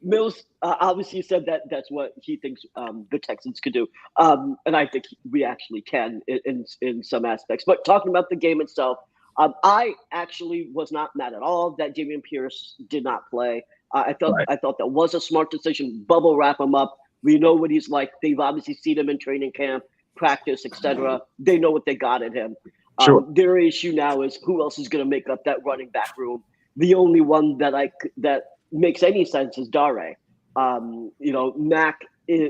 Mills obviously said that that's what he thinks the Texans could do, and I think we actually can in some aspects. But talking about the game itself, I actually was not mad at all that Dameon Pierce did not play. Right. I thought that was a smart decision. Bubble wrap him up. We know what he's like. They've obviously seen him in training camp, practice, etc. They know what they got in him. Sure. Their issue now is who else is going to make up that running back room. The only one that makes any sense is Dare. Mac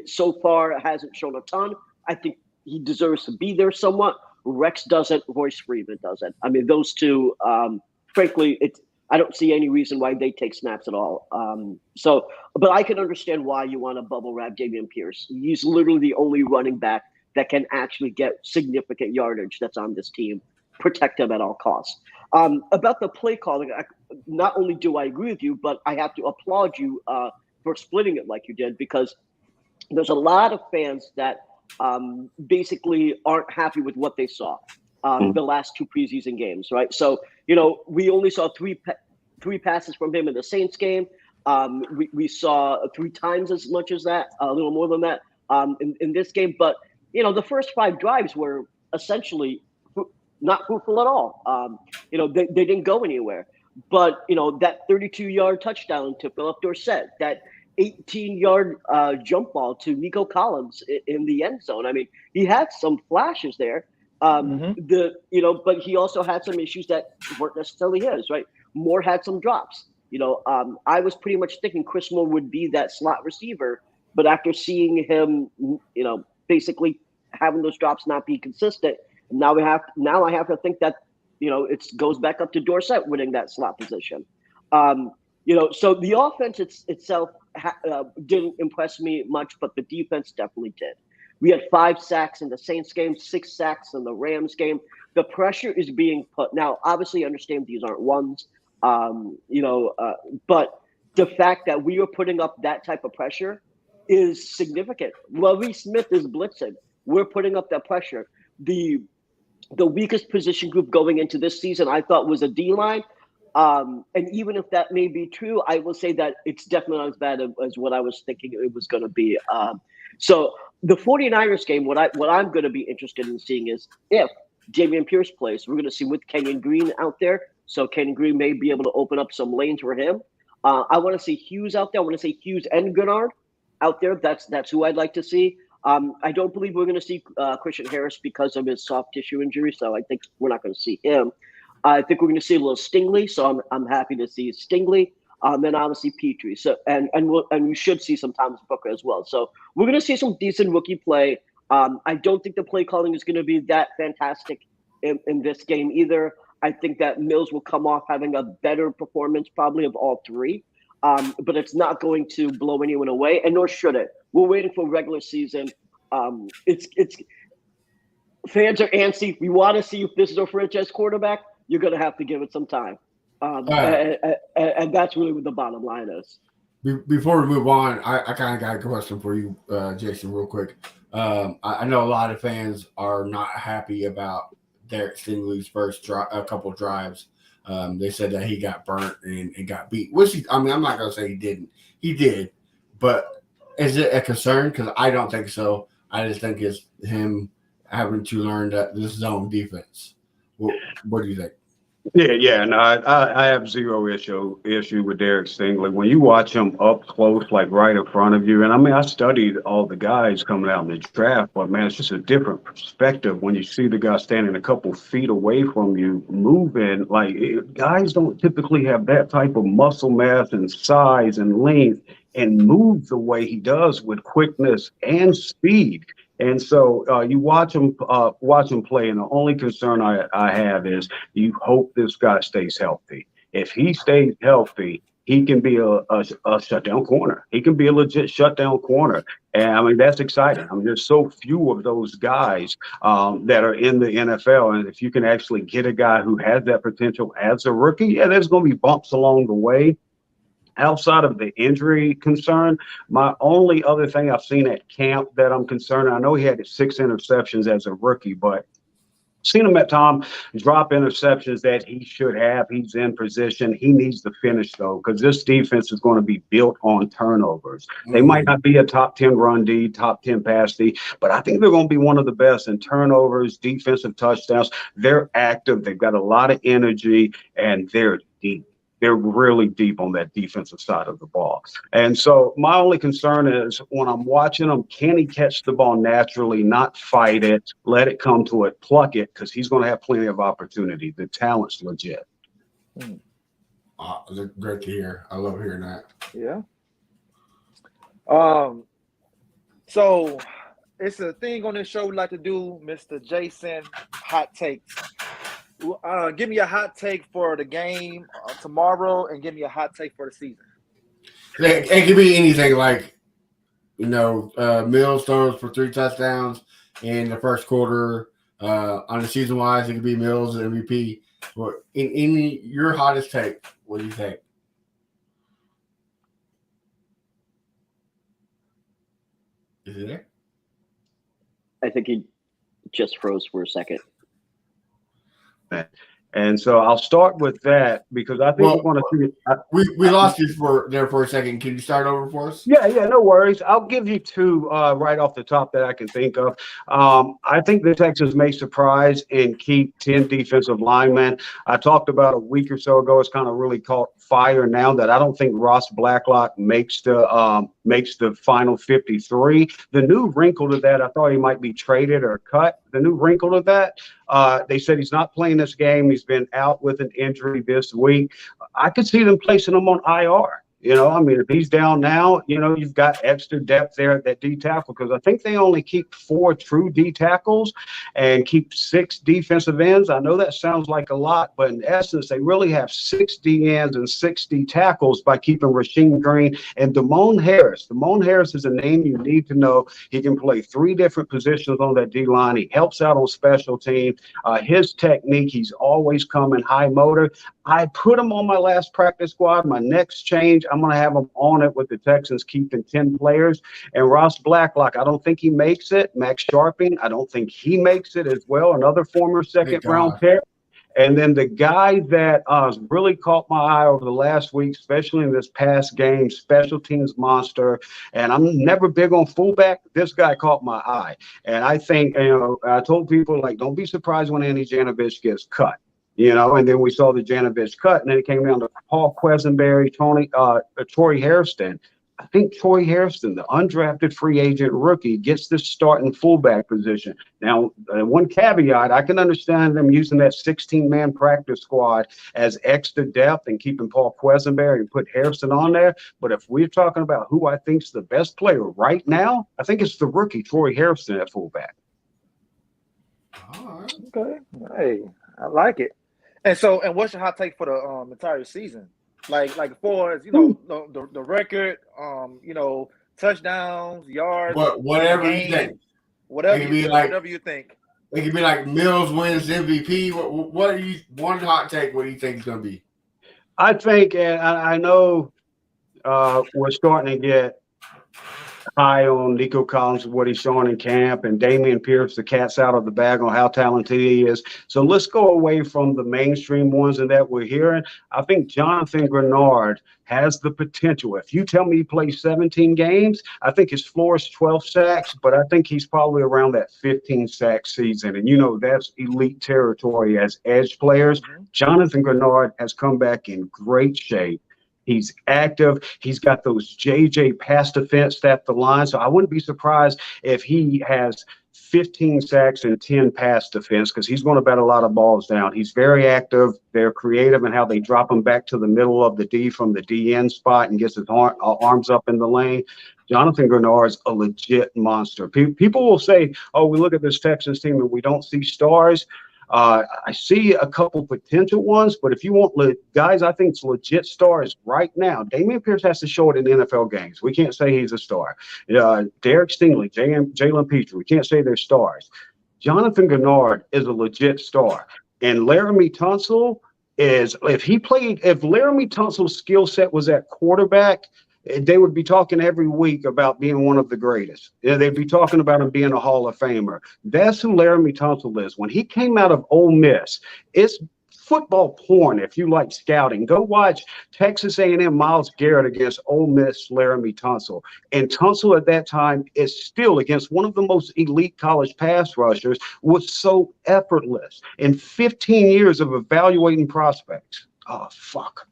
so far hasn't shown a ton. I think he deserves to be there somewhat. Rex doesn't. Royce Freeman doesn't. I mean, those two. Frankly, I don't see any reason why they take snaps at all. But I can understand why you want to bubble wrap Dameon Pierce. He's literally the only running back that can actually get significant yardage that's on this team. Protect him at all costs. About the play calling, not only do I agree with you, but I have to applaud you for splitting it like you did, because there's a lot of fans that basically aren't happy with what they saw the last two preseason games, right? So, we only saw three passes from him in the Saints game. We saw 3 times as much as that, a little more than that in this game. But, the first 5 drives were essentially not fruitful at all. They didn't go anywhere. But, that 32-yard touchdown to Philip Dorsett, that 18-yard jump ball to Nico Collins in the end zone. I mean, he had some flashes there. But he also had some issues that weren't necessarily his, right? Moore had some drops. I was pretty much thinking Chris Moore would be that slot receiver, but after seeing him, basically having those drops not be consistent, now I have to think that it goes back up to Dorsett winning that slot position. So the offense itself didn't impress me much, but the defense definitely did. We had 5 sacks in the Saints game, 6 sacks in the Rams game. The pressure is being put. Now, obviously, I understand these aren't ones, but the fact that we are putting up that type of pressure is significant. Lovie Smith is blitzing. We're putting up that pressure. The weakest position group going into this season, I thought, was a D-line. And even if that may be true, I will say that it's definitely not as bad as what I was thinking it was going to be. So the 49ers game, what I'm going to be interested in seeing is if Dameon Pierce plays, we're going to see with Kenyon Green out there. So Kenyon Green may be able to open up some lanes for him. I want to see Hughes out there. I want to see Hughes and Gennard out there. That's who I'd like to see. I don't believe we're going to see Christian Harris because of his soft tissue injury. So I think we're not going to see him. I think we're going to see a little Stingley. So I'm happy to see Stingley. Then obviously Petrie. So and we should see some Thomas Booker as well. So we're going to see some decent rookie play. I don't think the play calling is going to be that fantastic in this game either. I think that Mills will come off having a better performance probably of all 3. But it's not going to blow anyone away, and nor should it. We're waiting for regular season. It's fans are antsy. We want to see if this is our franchise quarterback. You're going to have to give it some time. And that's really what the bottom line is. Before we move on, I kind of got a question for you, Jason, real quick. I know a lot of fans are not happy about Derek Stingley's first couple drives. They said that he got burnt and got beat. I'm not going to say he didn't. He did. But is it a concern? Because I don't think so. I just think it's him having to learn that this zone defense. What do you think? Yeah, no, I have zero issue with Derek Stingley. When you watch him up close, like right in front of you, and I mean, I studied all the guys coming out in the draft, but man, it's just a different perspective when you see the guy standing a couple feet away from you, moving. Like, guys don't typically have that type of muscle mass and size and length and move the way he does with quickness and speed. And so you watch him play, and the only concern I have is you hope this guy stays healthy. If he stays healthy, he can be a shutdown corner. He can be a legit shutdown corner. And I mean, that's exciting. I mean, there's so few of those guys that are in the NFL. And if you can actually get a guy who has that potential as a rookie, yeah, there's going to be bumps along the way. Outside of the injury concern, my only other thing I've seen at camp that I'm concerned, I know he had 6 interceptions as a rookie, but Seen him at times drop interceptions that he should have. He's in position. He needs to finish, though, because this defense is going to be built on turnovers. They might not be a top 10 run D, top 10 pass D, but I think they're going to be one of the best in turnovers, defensive touchdowns. They're active. They've got a lot of energy, and they're deep. They're really deep on that defensive side of the ball. And so my only concern is when I'm watching him, can he catch the ball naturally, not fight it, let it come to it, pluck it, because he's going to have plenty of opportunity. The talent's legit. Great to hear. I love hearing that. Yeah. So it's a thing on this show we like to do, Mr. Jason, hot takes. Give me a hot take for the game tomorrow, and give me a hot take for the season. It could be anything, like, Mills throws for 3 touchdowns in the first quarter. On the season wise, it could be Mills MVP. Or your hottest take, what do you think? Is it there? I think he just froze for a second. And so I'll start with that because I think we're going to see. We lost you for a second. Can you start over for us? Yeah, no worries. I'll give you 2 right off the top that I can think of. I think the Texans may surprise and keep 10 defensive linemen. I talked about a week or so ago. It's kind of really caught fire now that I don't think Ross Blacklock makes the final 53. The new wrinkle to that, I thought he might be traded or cut. The new wrinkle to that, they said he's not playing this game. He's been out with an injury this week. I could see them placing him on IR. If he's down now, you've got extra depth there at that D tackle because I think they only keep 4 true D tackles and keep 6 defensive ends. I know that sounds like a lot, but in essence, they really have 6 D ends and 6 D tackles by keeping Rasheem Green and Damone Harris. Damone Harris is a name you need to know. He can play 3 different positions on that D line. He helps out on special teams. His technique, he's always coming high motor. I put him on my last practice squad. My next change, I'm going to have him on it with the Texans keeping 10 players. And Ross Blacklock, I don't think he makes it. Max Sharping, I don't think he makes it as well. Another former second-round pick. And then the guy that really caught my eye over the last week, especially in this past game, special teams monster. And I'm never big on fullback. This guy caught my eye. And I think, I told people, don't be surprised when Andy Janovich gets cut. And then we saw the Janovich cut, and then it came down to Paul Quesenberry, Troy Hairston. I think Troy Hairston, the undrafted free agent rookie, gets this starting fullback position. Now, one caveat, I can understand them using that 16-man practice squad as extra depth and keeping Paul Quesenberry and put Hairston on there. But if we're talking about who I think's the best player right now, I think it's the rookie, Troy Hairston, at fullback. All right. Okay. Hey, I like it. And what's your hot take for the entire season? Like for the record, touchdowns, yards, whatever you think. Whatever you think. It could be like Mills wins MVP. What are you? One hot take. What do you think it's going to be? I think, and I know we're starting to get high on Nico Collins, what he's showing in camp, and Dameon Pierce, the cat's out of the bag on how talented he is. So let's go away from the mainstream ones and that we're hearing. I think Jonathan Grenard has the potential. If you tell me he plays 17 games, I think his floor is 12 sacks, but I think he's probably around that 15 sack season. And that's elite territory as edge players. Mm-hmm. Jonathan Grenard has come back in great shape. He's active. He's got those JJ pass defense at the line. So I wouldn't be surprised if he has 15 sacks and 10 pass defense because he's going to bat a lot of balls down. He's very active. They're creative in how they drop him back to the middle of the D from the DN spot and gets his arms up in the lane. Jonathan Grenard's a legit monster. People will say, oh, we look at this Texans team and we don't see stars. I see a couple potential ones, but if you want guys, I think it's legit stars right now. Dameon Pierce has to show it in NFL games. We can't say he's a star. Derek Stingley, Jalen Petrie, we can't say they're stars. Jonathan Grenard is a legit star. And Laramie Tunsil if Laramie Tunsil's skill set was at quarterback, they would be talking every week about being one of the greatest. They'd be talking about him being a Hall of Famer. That's who Laramie Tunsil is. When he came out of Ole Miss, it's football porn. If you like scouting, go watch Texas A&M Myles Garrett against Ole Miss Laramie Tunsil. And Tunsil at that time is still against one of the most elite college pass rushers, was so effortless. In 15 years of evaluating prospects. Oh, fuck.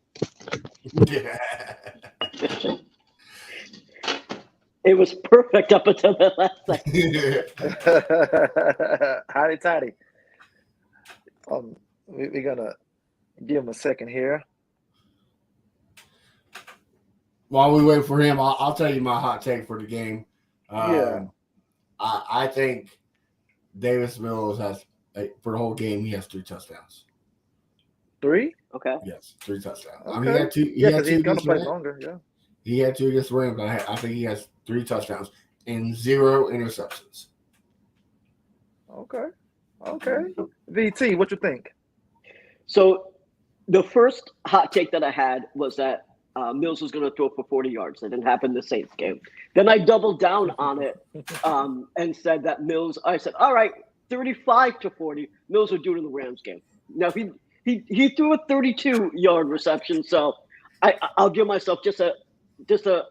Yeah. It was perfect up until that last second. Howdy tidy. We're gonna give him a second here. While we wait for him, I'll tell you my hot take for the game. Yeah. I think Davis Mills has, for the whole game, he has 3 touchdowns. 3? Okay. Yes, 3 touchdowns. Okay. I mean, he had 2. Yeah, because he's gonna against play Rams. longer. Yeah. He had 2 against the Rams, but I think he has 3 touchdowns and 0 interceptions. Okay. VT, what you think? So the first hot take that I had was that Mills was going to throw for 40 yards. That didn't happen in the Saints game. Then I doubled down on it and said that I said, all right, 35 to 40, Mills would do it in the Rams game. Now, he threw a 32-yard reception, so I'll give myself just a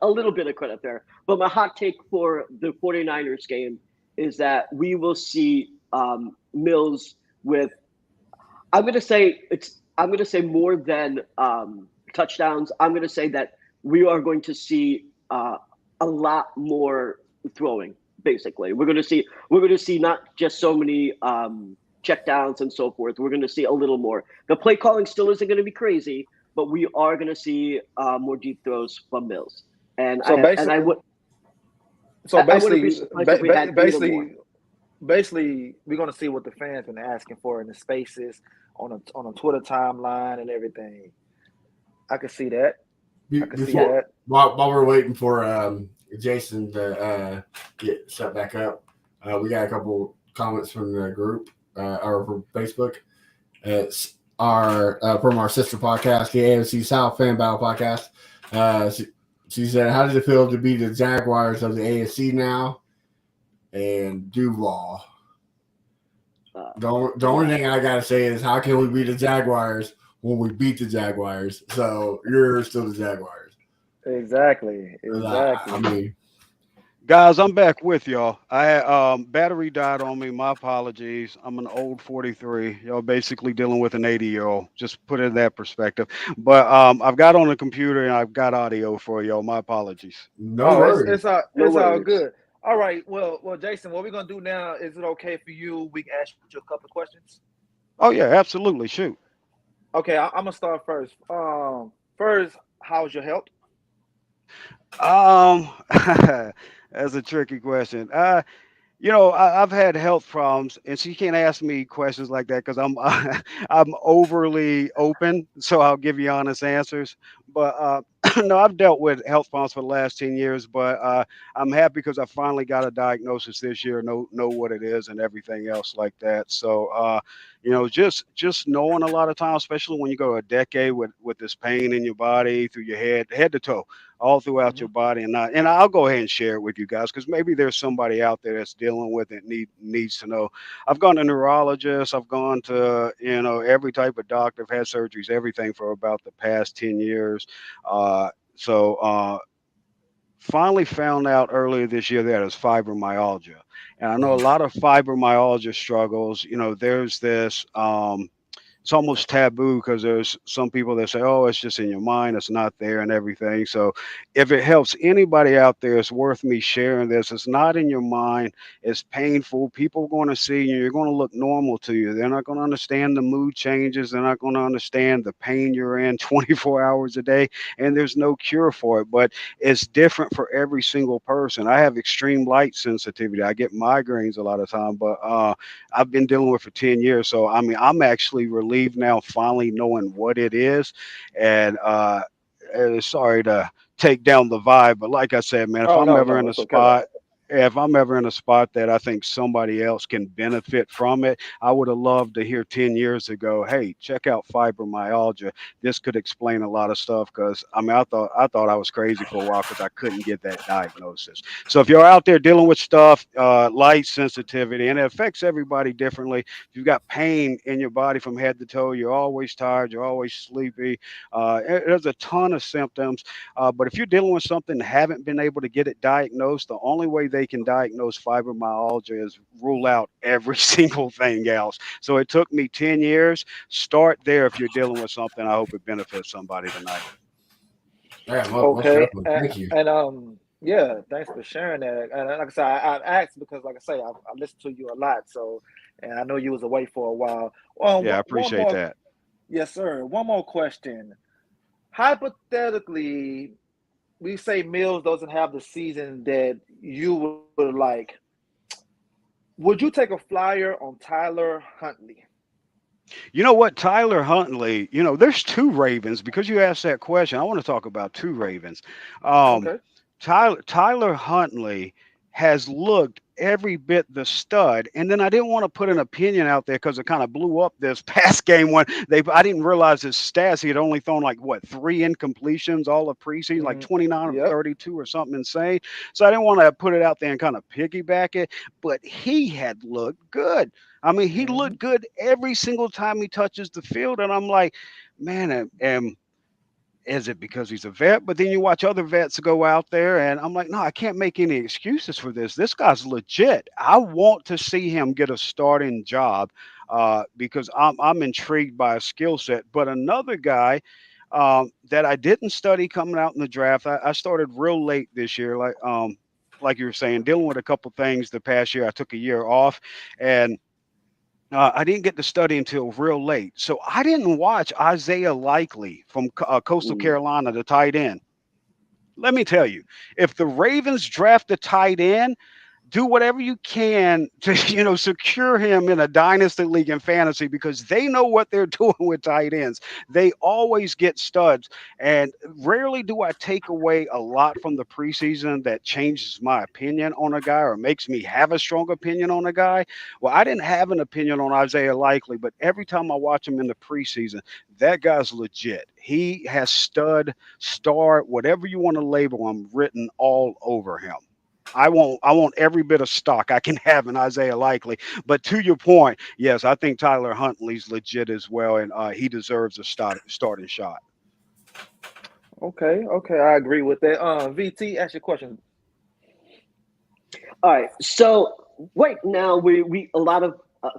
little bit of credit there. But my hot take for the 49ers game is that we will see Mills with, I'm going to say more than touchdowns. I'm going to say that we are going to see a lot more throwing. Basically, we're going to see not just so many checkdowns and so forth. We're going to see a little more. The play calling still isn't going to be crazy, but we are going to see more deep throws from Mills. And So basically, we're gonna see what the fans been asking for in the spaces on a Twitter timeline and everything. I can see that. While we're waiting for Jason to get set back up, we got a couple comments from the group or from Facebook. It's from our sister podcast, the AFC South Fan Battle Podcast. She said, "How does it feel to be the Jaguars of the AFC now?" And Duval. The only thing I gotta say is, how can we beat the Jaguars when we beat the Jaguars? So you're still the Jaguars. Exactly. I mean, guys, I'm back with y'all. I had battery died on me. My apologies. I'm an old 43. Y'all basically dealing with an 80-year-old. Just put it in that perspective. But I've got on the computer and I've got audio for y'all. My apologies. no worries. It's all good. All right. Well, Jason, what we're gonna do now? Is it okay for you? We can ask you a couple of questions. Oh yeah, absolutely. Shoot. Okay, I'm gonna start first. First, how's your health? That's a tricky question. I've had health problems, and so you can't ask me questions like that because I'm overly open. So I'll give you honest answers. But no, I've dealt with health problems for the last 10 years. But I'm happy because I finally got a diagnosis this year, know what it is, and everything else like that. So just knowing a lot of times, especially when you go a decade with this pain in your body through your head to toe, all throughout your body, and I'll go ahead and share it with you guys because maybe there's somebody out there that's dealing with it, needs to know. I've gone to neurologists, I've gone to every type of doctor, I've had surgeries, everything for about the past 10 years. Finally found out earlier this year that it was fibromyalgia, and I know a lot of fibromyalgia struggles. There's this. It's almost taboo because there's some people that say, oh, it's just in your mind, it's not there and everything. So if it helps anybody out there, it's worth me sharing this. It's not in your mind. It's painful. People are going to see you. You're going to look normal to you. They're not going to understand the mood changes. They're not going to understand the pain you're in 24 hours a day. And there's no cure for it. But it's different for every single person. I have extreme light sensitivity. I get migraines a lot of time, but I've been dealing with it for 10 years. So, I mean, I'm actually relieved now finally knowing what it is. And sorry to take down the vibe, but like I said, man, if I'm ever in a spot, if I'm ever in a spot that I think somebody else can benefit from it, I would have loved to hear 10 years ago, hey, check out fibromyalgia. This could explain a lot of stuff because I mean I thought I was crazy for a while because I couldn't get that diagnosis. So if you're out there dealing with stuff, light sensitivity, and it affects everybody differently. If you've got pain in your body from head to toe, you're always tired, you're always sleepy. There's a ton of symptoms. But if you're dealing with something and haven't been able to get it diagnosed, the only way they can diagnose fibromyalgia is rule out every single thing else. So it took me 10 years. Start there if you're dealing with something. I hope it benefits somebody tonight. Yeah, most Okay, definitely. Thank you. and yeah, thanks for sharing that. And like I said, I asked because, like I say, I listened to you a lot, so and I know you was away for a while. Yeah, I One appreciate more, that. yes, sir. One more question. Hypothetically, we say Mills doesn't have the season that you would like. Would you take a flyer on Tyler Huntley? You know what, Tyler Huntley, there's two Ravens because you asked that question. I want to talk about two Ravens. Um, Okay. Tyler Huntley has looked every bit the stud, and then I didn't want to put an opinion out there because it kind of blew up this past game when I didn't realize his stats. He had only thrown like what, three incompletions all of preseason, like Hmm. 29 of Yep. 32 or something insane. So I didn't want to put it out there and kind of piggyback it, but he had looked good. I mean, he Hmm. looked good every single time he touches the field, and I'm like, man, and is it because he's a vet? But then you watch other vets go out there, and I'm like, no, I can't make any excuses for this. This guy's legit. I want to see him get a starting job because I'm intrigued by a skill set. But another guy that I didn't study coming out in the draft, I started real late this year, like you were saying, dealing with a couple things the past year. I took a year off, and I didn't get to study until real late. So I didn't watch Isaiah Likely from Coastal Mm. Carolina, the tight end. Let me tell you, if the Ravens draft a tight end, do whatever you can to secure him in a dynasty league in fantasy because they know what they're doing with tight ends. They always get studs, and rarely do I take away a lot from the preseason that changes my opinion on a guy or makes me have a strong opinion on a guy. Well, I didn't have an opinion on Isaiah Likely, but every time I watch him in the preseason, that guy's legit. He has stud, star, whatever you want to label him, written all over him. I want every bit of stock I can have in Isaiah Likely. But to your point, yes, I think Tyler Huntley's legit as well, and he deserves a starting shot. Okay. Okay. I agree with that. VT, ask your question. All right. So right now, we a lot of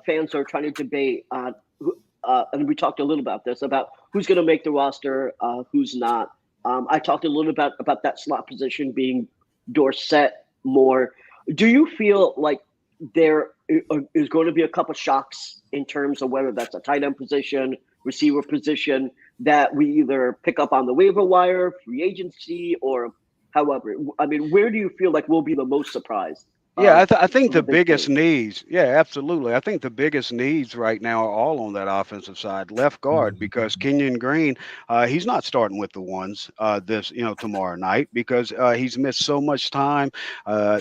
fans are trying to debate and we talked a little about this about who's going to make the roster, who's not. I talked a little about that slot position being Dorsett more. Do you feel like there is going to be a couple shocks in terms of whether that's a tight end position, receiver position that we either pick up on the waiver wire, free agency, or however? I mean, where do you feel like we'll be the most surprised Yeah, I think from a the big biggest game? needs, yeah, absolutely. I think the biggest needs right now are all on that offensive side, left guard, because Mhm. Kenyon Green, he's not starting with the ones this, tomorrow night because he's missed so much time.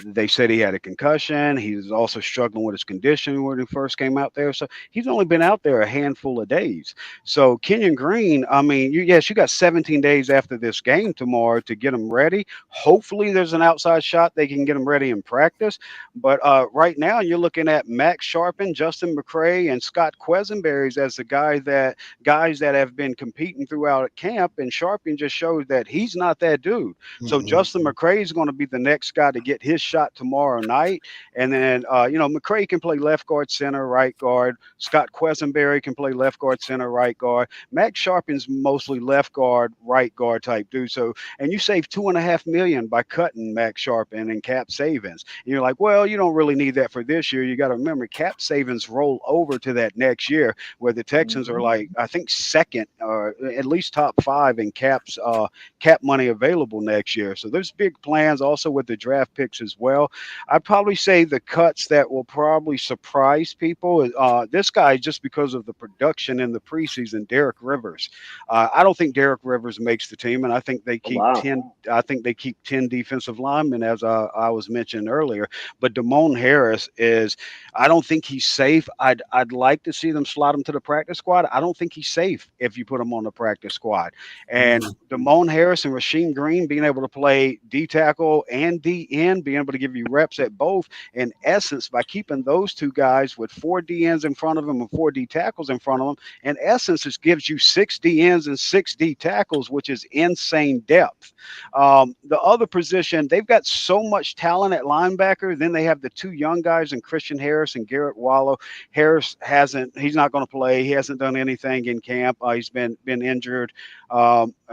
They said he had a concussion. He was also struggling with his condition when he first came out there. So he's only been out there a handful of days. So Kenyon Green, I mean, yes, you got 17 days after this game tomorrow to get him ready. Hopefully, there's an outside shot they can get him ready in practice. But right now, you're looking at Max Sharpen, Justin McCray, and Scott Quesenberries as the guys that have been competing throughout camp. And Sharpen just showed that he's not that dude. So Justin Mhm. McCray is going to be the next guy to get his shot tomorrow night. And then McCray can play left guard, center, right guard. Scott Quesenberry can play left guard, center, right guard. Max Sharpen's mostly left guard, right guard type dude. So and you save 2.5 million by cutting Max Sharpen and cap savings. And you're like, well, you don't really need that for this year. You got to remember cap savings roll over to that next year, where the Texans are Hmm. like, I think second or at least top five in cap money available next year. So there's big plans also with the draft picks as well. I'd probably say the cuts that will probably surprise people. This guy, just because of the production in the preseason, Derek Rivers. I don't think Derek Rivers makes the team, and I think they Oh, keep wow. 10. I think they keep 10 defensive linemen, as I was mentioning earlier. But Damone Harris is, I don't think he's safe. I'd like to see them slot him to the practice squad. I don't think he's safe if you put him on the practice squad. And Damone Harris and Rasheem Green being able to play D tackle and D end, being able to give you reps at both, in essence, by keeping those two guys with 4 D ends in front of them and 4 D tackles in front of them, in essence, it gives you 6 D ends and 6 D tackles, which is insane depth. The other position, they've got so much talent at linebacker. Then they have the 2 young guys in Christian Harris and Garrett Wallow. Harris he's not going to play. He hasn't done anything in camp. He's been injured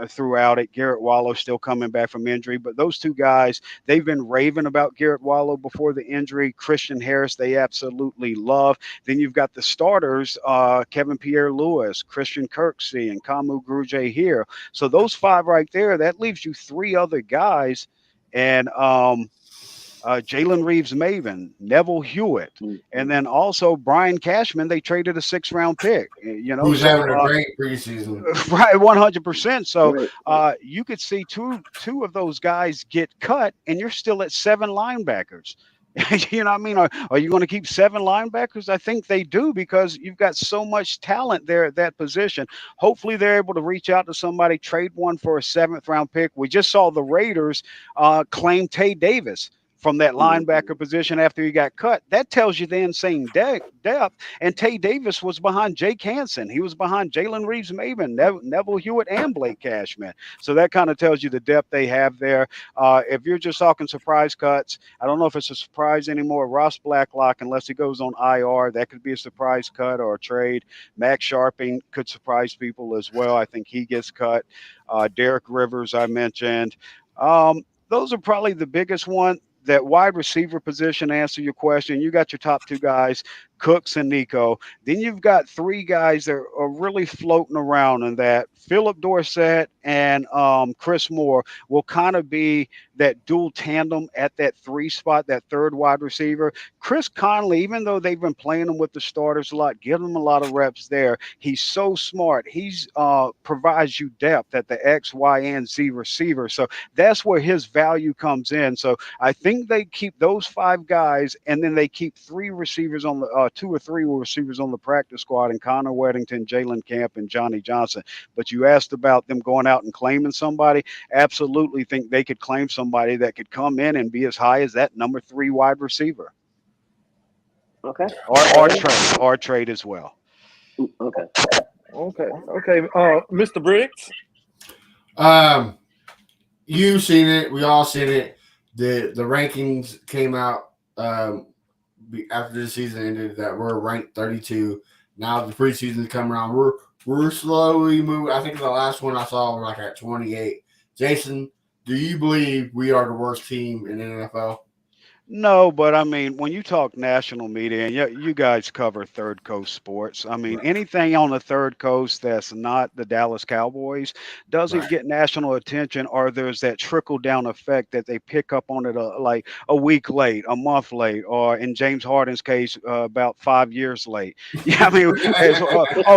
throughout it. Garrett Wallow still coming back from injury. But those 2 guys, they've been raving about Garrett Wallow before the injury. Christian Harris, they absolutely love. Then you've got the starters, Kevin Pierre-Louis, Christian Kirksey, and Kamu Grugier here. So those 5 right there, that leaves you 3 other guys. And Jalen Reeves-Maven, Neville Hewitt, and then also Brian Cashman. They traded a 6th-round pick. Who's having a great preseason, right? 100%. So you could see two of those guys get cut, and you're still at 7 linebackers. You know what I mean? Are you going to keep 7 linebackers? I think they do, because you've got so much talent there at that position. Hopefully they're able to reach out to somebody, trade one for a 7th-round pick. We just saw the Raiders claim Tay Davis from that linebacker position after he got cut. That tells you the insane depth. And Tay Davis was behind Jake Hansen. He was behind Jalen Reeves-Maven, Neville Hewitt, and Blake Cashman. So that kind of tells you the depth they have there. If you're just talking surprise cuts, I don't know if it's a surprise anymore. Ross Blacklock, unless he goes on IR, that could be a surprise cut or a trade. Max Sharping could surprise people as well. I think he gets cut. Derek Rivers, I mentioned. Those are probably the biggest one. That wide receiver position, answer your question. You got your top 2 guys, Cooks and Nico. Then you've got 3 guys that are really floating around in that. Philip Dorsett and Chris Moore will kind of be that dual tandem at that 3 spot, that 3rd wide receiver. Chris Conley, even though they've been playing him with the starters a lot, give him a lot of reps there. He's so smart. He's provides you depth at the X, Y, and Z receiver. So that's where his value comes in. So I think they keep those 5 guys, and then they keep 3 receivers on the 2 or 3 receivers on the practice squad, and Connor Weddington, Jalen Camp, and Johnny Johnson. But you asked about them going out and claiming somebody. Absolutely think they could claim somebody that could come in and be as high as that number 3 wide receiver. Okay. Or trade as well. Okay. Mr. Briggs. You've seen it. We all seen it. The rankings came out after the season ended that we're ranked 32. Now the preseason is coming around. We're slowly moving. I think the last one I saw we're like at 28. Jason, do you believe we are the worst team in the NFL? No, but I mean, when you talk national media, and you guys cover Third Coast sports, I mean, anything on the Third Coast that's not the Dallas Cowboys doesn't get national attention, or there's that trickle down effect that they pick up on it like a week late, a month late, or in James Harden's case, about 5 years late. Yeah, I mean,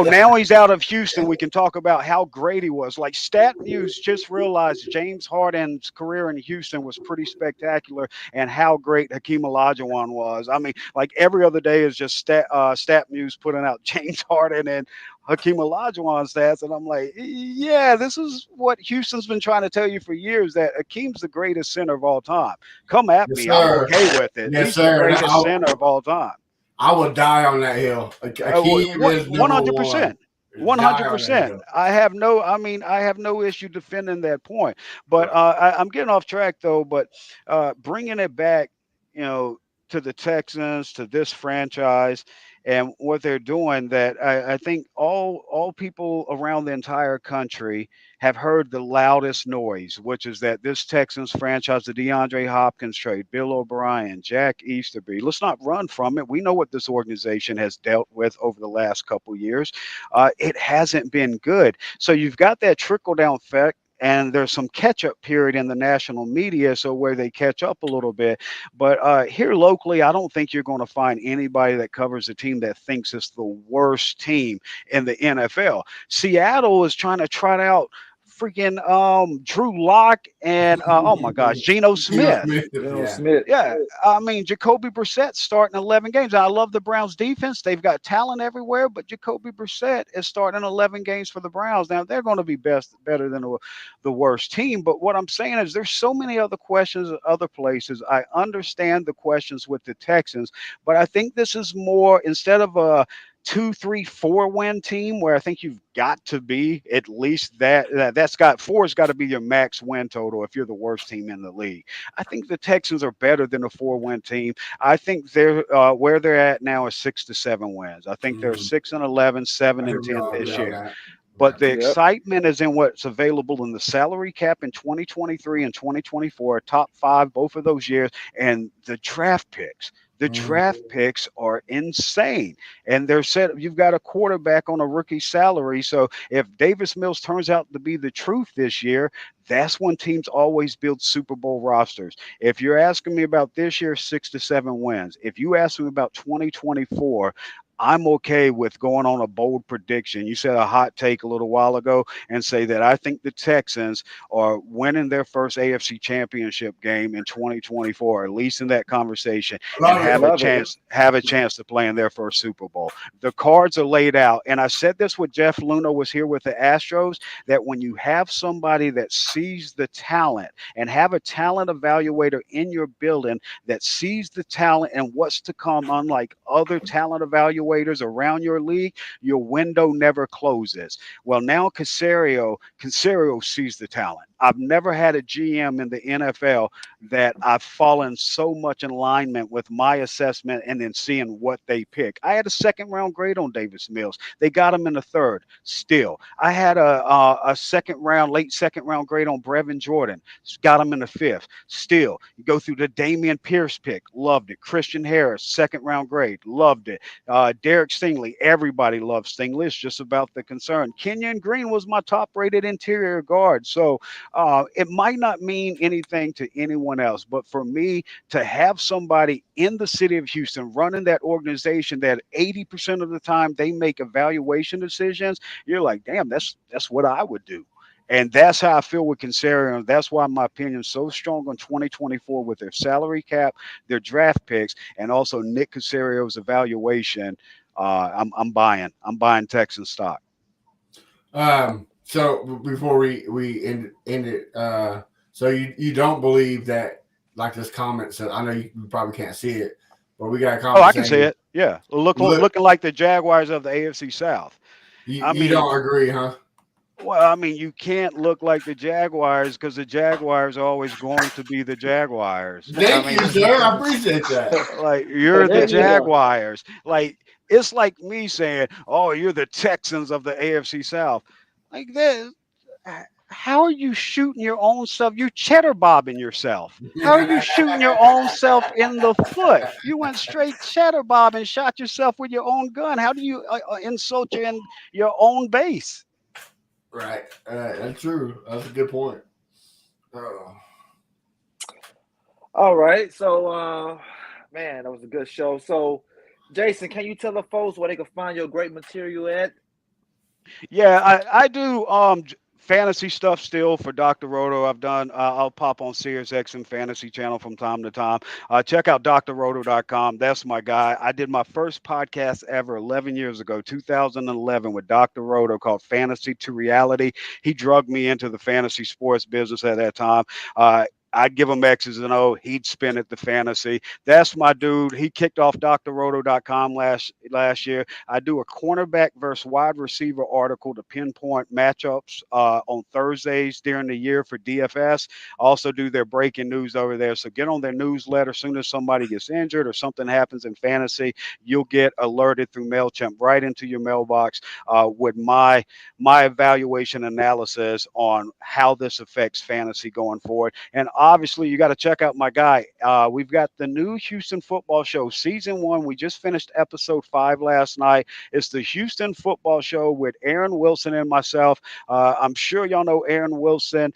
now he's out of Houston. We can talk about how great he was. Like StatMuse just realized James Harden's career in Houston was pretty spectacular, and how great Hakeem Olajuwon was. I mean, like every other day is just StatMuse putting out James Harden and Hakeem Olajuwon stats, and I'm like, yeah, this is what Houston's been trying to tell you for years, that Hakeem's the greatest center of all time. Come at me, I'm okay with it. He's the greatest center of all time. I would die on that hill. 100%. 100%. I have no issue defending that point. But I'm getting off track though. But bringing it back, to the Texans, to this franchise, and what they're doing, that I think all people around the entire country have heard the loudest noise, which is that this Texans franchise, the DeAndre Hopkins trade, Bill O'Brien, Jack Easterby, let's not run from it. We know what this organization has dealt with over the last couple of years. It hasn't been good. So you've got that trickle-down effect. And there's some catch-up period in the national media, so where they catch up a little bit. But here locally, I don't think you're going to find anybody that covers a team that thinks it's the worst team in the NFL. Seattle is trying to trot out freaking Drew Lock and oh my gosh, Geno Geno Smith. Smith, Geno yeah. Smith. Yeah, I mean Jacoby Brissett starting 11 games. I love the Browns defense. They've got talent everywhere, but Jacoby Brissett is starting 11 games for the Browns. Now they're going to be better than the worst team. But what I'm saying is there's so many other questions at other places. I understand the questions with the Texans, but I think this is more instead of a 2, 3, 4 win team where I think you've got to be at least that's got four's got to be your max win total if you're the worst team in the league. I think the Texans are better than a 4-win team. I think they're where they're at now is 6 to 7 wins. I think they're 6-11, I seven think and we ten all agree this on year. that. But Yeah. the Yep. excitement is in what's available in the salary cap in 2023 and 2024, top five, both of those years, and the draft picks. The draft picks are insane. And they're said you've got a quarterback on a rookie salary. So if Davis Mills turns out to be the truth this year, that's when teams always build Super Bowl rosters. If you're asking me about this year, 6 to 7 wins. If you ask me about 2024, I'm okay with going on a bold prediction. You said a hot take a little while ago and say that I think the Texans are winning their first AFC championship game in 2024, at least in that conversation, and Love it. Love it. have a chance to play in their first Super Bowl. The cards are laid out. And I said this when Jeff Luna was here with the Astros, that when you have somebody that sees the talent and have a talent evaluator in your building that sees the talent and what's to come, unlike other talent evaluators around your league, your window never closes. Well, now Caserio sees the talent. I've never had a GM in the NFL that I've fallen so much in alignment with my assessment and then seeing what they pick. I had a second round grade on Davis Mills. They got him in the third. Still, I had a late second round grade on Brevin Jordan. Got him in the fifth. Still, you go through the Damian Pierce pick. Loved it. Christian Harris, second round grade. Loved it. Derek Stingley. Everybody loves Stingley. It's just about the concern. Kenyon Green was my top rated interior guard. So it might not mean anything to anyone else, but for me to have somebody in the city of Houston running that organization that 80% of the time they make evaluation decisions, you're like, damn, that's what I would do. And that's how I feel with Caserio. That's why my opinion is so strong on 2024 with their salary cap, their draft picks, and also Nick Caserio's evaluation. I'm buying. I'm buying Texan stock. So before we end it, so you don't believe that, like this comment said? I know you probably can't see it, but we got a comment. Oh, I can see saying, it. Yeah, look, looking like the Jaguars of the AFC South. I you mean, don't agree, huh? well, I mean, you can't look like the Jaguars because the Jaguars are always going to be the Jaguars. I Thank mean, you, sir. I appreciate that. like you're the Jaguars. Like it's like me saying, "Oh, you're the Texans of the AFC South." Like this, how are you shooting your own self? You're cheddar bobbing yourself. How are you shooting your own self in the foot? You went straight cheddar bob and shot yourself with your own gun. How do you insult your own base? Right. That's true. That's a good point. Oh. All right. So, man, that was a good show. So, Jason, can you tell the folks where they can find your great material at? Yeah, I do fantasy stuff still for Dr. Roto. I've done I'll pop on Sirius XM Fantasy Channel from time to time. Check out drroto.com. That's my guy. I did my first podcast ever 11 years ago, 2011, with Dr. Roto called Fantasy to Reality. He drugged me into the fantasy sports business at that time. I'd give him X's and O. He'd spin it to fantasy. That's my dude. He kicked off drroto.com last year. I do a cornerback versus wide receiver article to pinpoint matchups on Thursdays during the year for DFS. Also do their breaking news over there. So get on their newsletter. As soon as somebody gets injured or something happens in fantasy, you'll get alerted through MailChimp right into your mailbox with my evaluation analysis on how this affects fantasy going forward. And obviously, you got to check out my guy. We've got the new Houston Football Show, Season 1. We just finished Episode 5 last night. It's the Houston Football Show with Aaron Wilson and myself. I'm sure y'all know Aaron Wilson.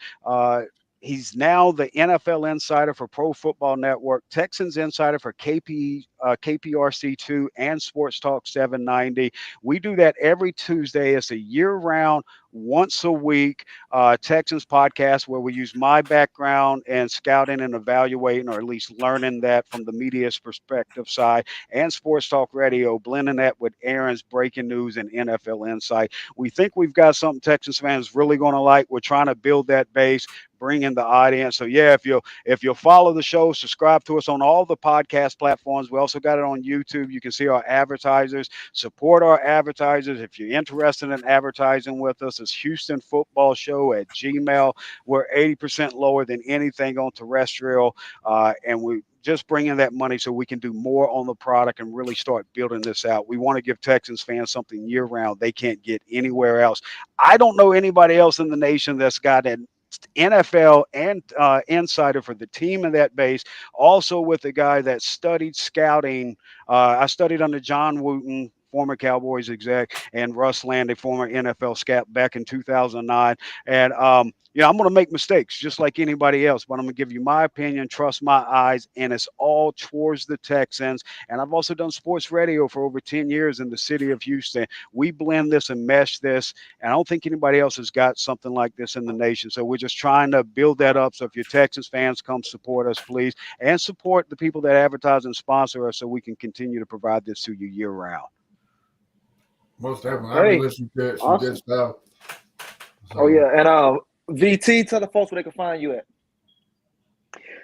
He's now the NFL insider for Pro Football Network, Texans insider for KPRC2 and Sports Talk 790. We do that every Tuesday. It's a year-round once a week Texans podcast where we use my background and scouting and evaluating, or at least learning that from the media's perspective side, and Sports Talk Radio, blending that with Aaron's breaking news and NFL insight. We think we've got something Texans fans really going to like. We're trying to build that base, bring in the audience. So yeah, if you'll follow the show, subscribe to us on all the podcast platforms. We also got it on YouTube. You can see our advertisers. Support our advertisers. If you're interested in advertising with us, it's Houston Football Show at Gmail. We're 80% lower than anything on terrestrial, and we just bring in that money so we can do more on the product and really start building this out. We want to give Texans fans something year round they can't get anywhere else. I don't know anybody else in the nation that's got an NFL and insider for the team in that base. Also with a guy that studied scouting. I studied under John Wooten, former Cowboys exec, and Russ Land, a former NFL scout back in 2009. And I'm going to make mistakes just like anybody else, but I'm going to give you my opinion, trust my eyes, and it's all towards the Texans. And I've also done sports radio for over 10 years in the city of Houston. We blend this and mesh this, and I don't think anybody else has got something like this in the nation. So we're just trying to build that up. So if you're Texans fans, come support us, please, and support the people that advertise and sponsor us so we can continue to provide this to you year round. Most definitely. I've been listening to it. Some good stuff. So. Oh, yeah. And VT, tell the folks where they can find you at.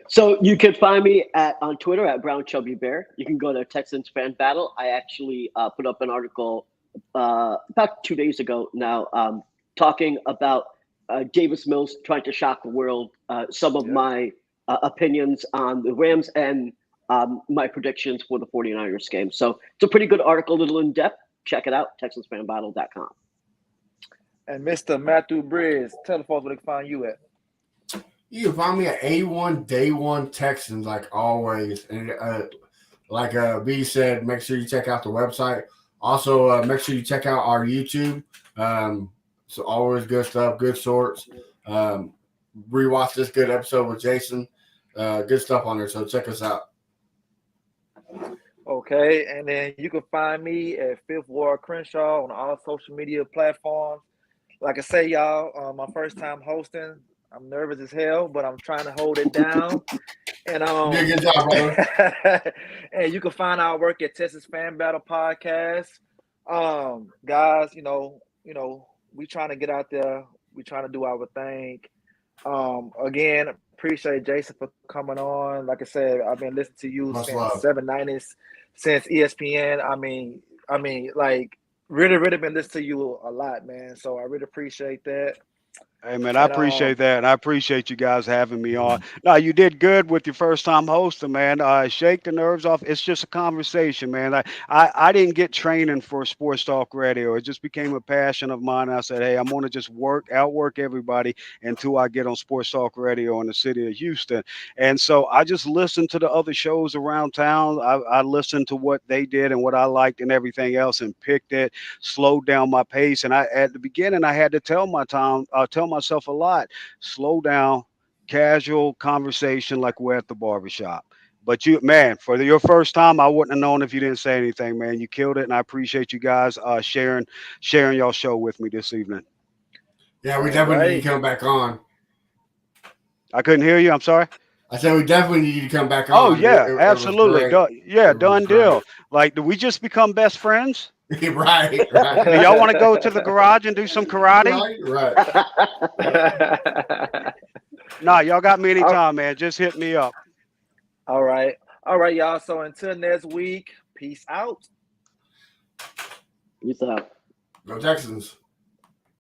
So you can find me on Twitter at Brown Chubby Bear. You can go to Texans Fan Battle. I actually put up an article about 2 days ago now talking about Davis Mills trying to shock the world, some of my opinions on the Rams and my predictions for the 49ers game. So it's a pretty good article, a little in-depth. Check it out, TexansFanBattle.com. And Mr. Matthew Bridges, tell the folks where they can find you at. You can find me at A1 Day One Texans, like always. And like B said, make sure you check out the website. Also, make sure you check out our YouTube. So always good stuff, good sorts. Rewatch this good episode with Jason. Good stuff on there, so check us out. Okay, and then you can find me at Fifth Ward Crenshaw on all social media platforms. Like I say, y'all, my first time hosting. I'm nervous as hell, but I'm trying to hold it down. And you did a good job, brother. And you can find our work at Texas Fan Battle Podcast. Guys, we trying to get out there. We trying to do our thing. Again, appreciate Jason for coming on. Like I said, I've been listening to you since 790s, since ESPN. I mean, like really been listening to you a lot, man. So I really appreciate that. Hey, man, I appreciate that. And I appreciate you guys having me on. No, you did good with your first time hosting, man. Shake the nerves off. It's just a conversation, man. I didn't get training for Sports Talk Radio. It just became a passion of mine. I said, hey, I'm going to just outwork everybody until I get on Sports Talk Radio in the city of Houston. And so I just listened to the other shows around town. I listened to what they did and what I liked and everything else and picked it, slowed down my pace. And at the beginning, I had to tell myself a lot, slow down, casual conversation like we're at the barbershop. But you, man, for your first time, I wouldn't have known if you didn't say anything, man. You killed it, and I appreciate you guys sharing y'all show with me this evening. Yeah, we definitely need to come back on. I couldn't hear you. I'm sorry. I said we definitely need you to come back on. Oh yeah, absolutely. Done deal. Like, do we just become best friends? right. Do y'all want to go to the garage and do some karate? Right. Nah, y'all got me anytime, man. Just hit me up. All right, y'all. So until next week, peace out. Peace out. Go Texans.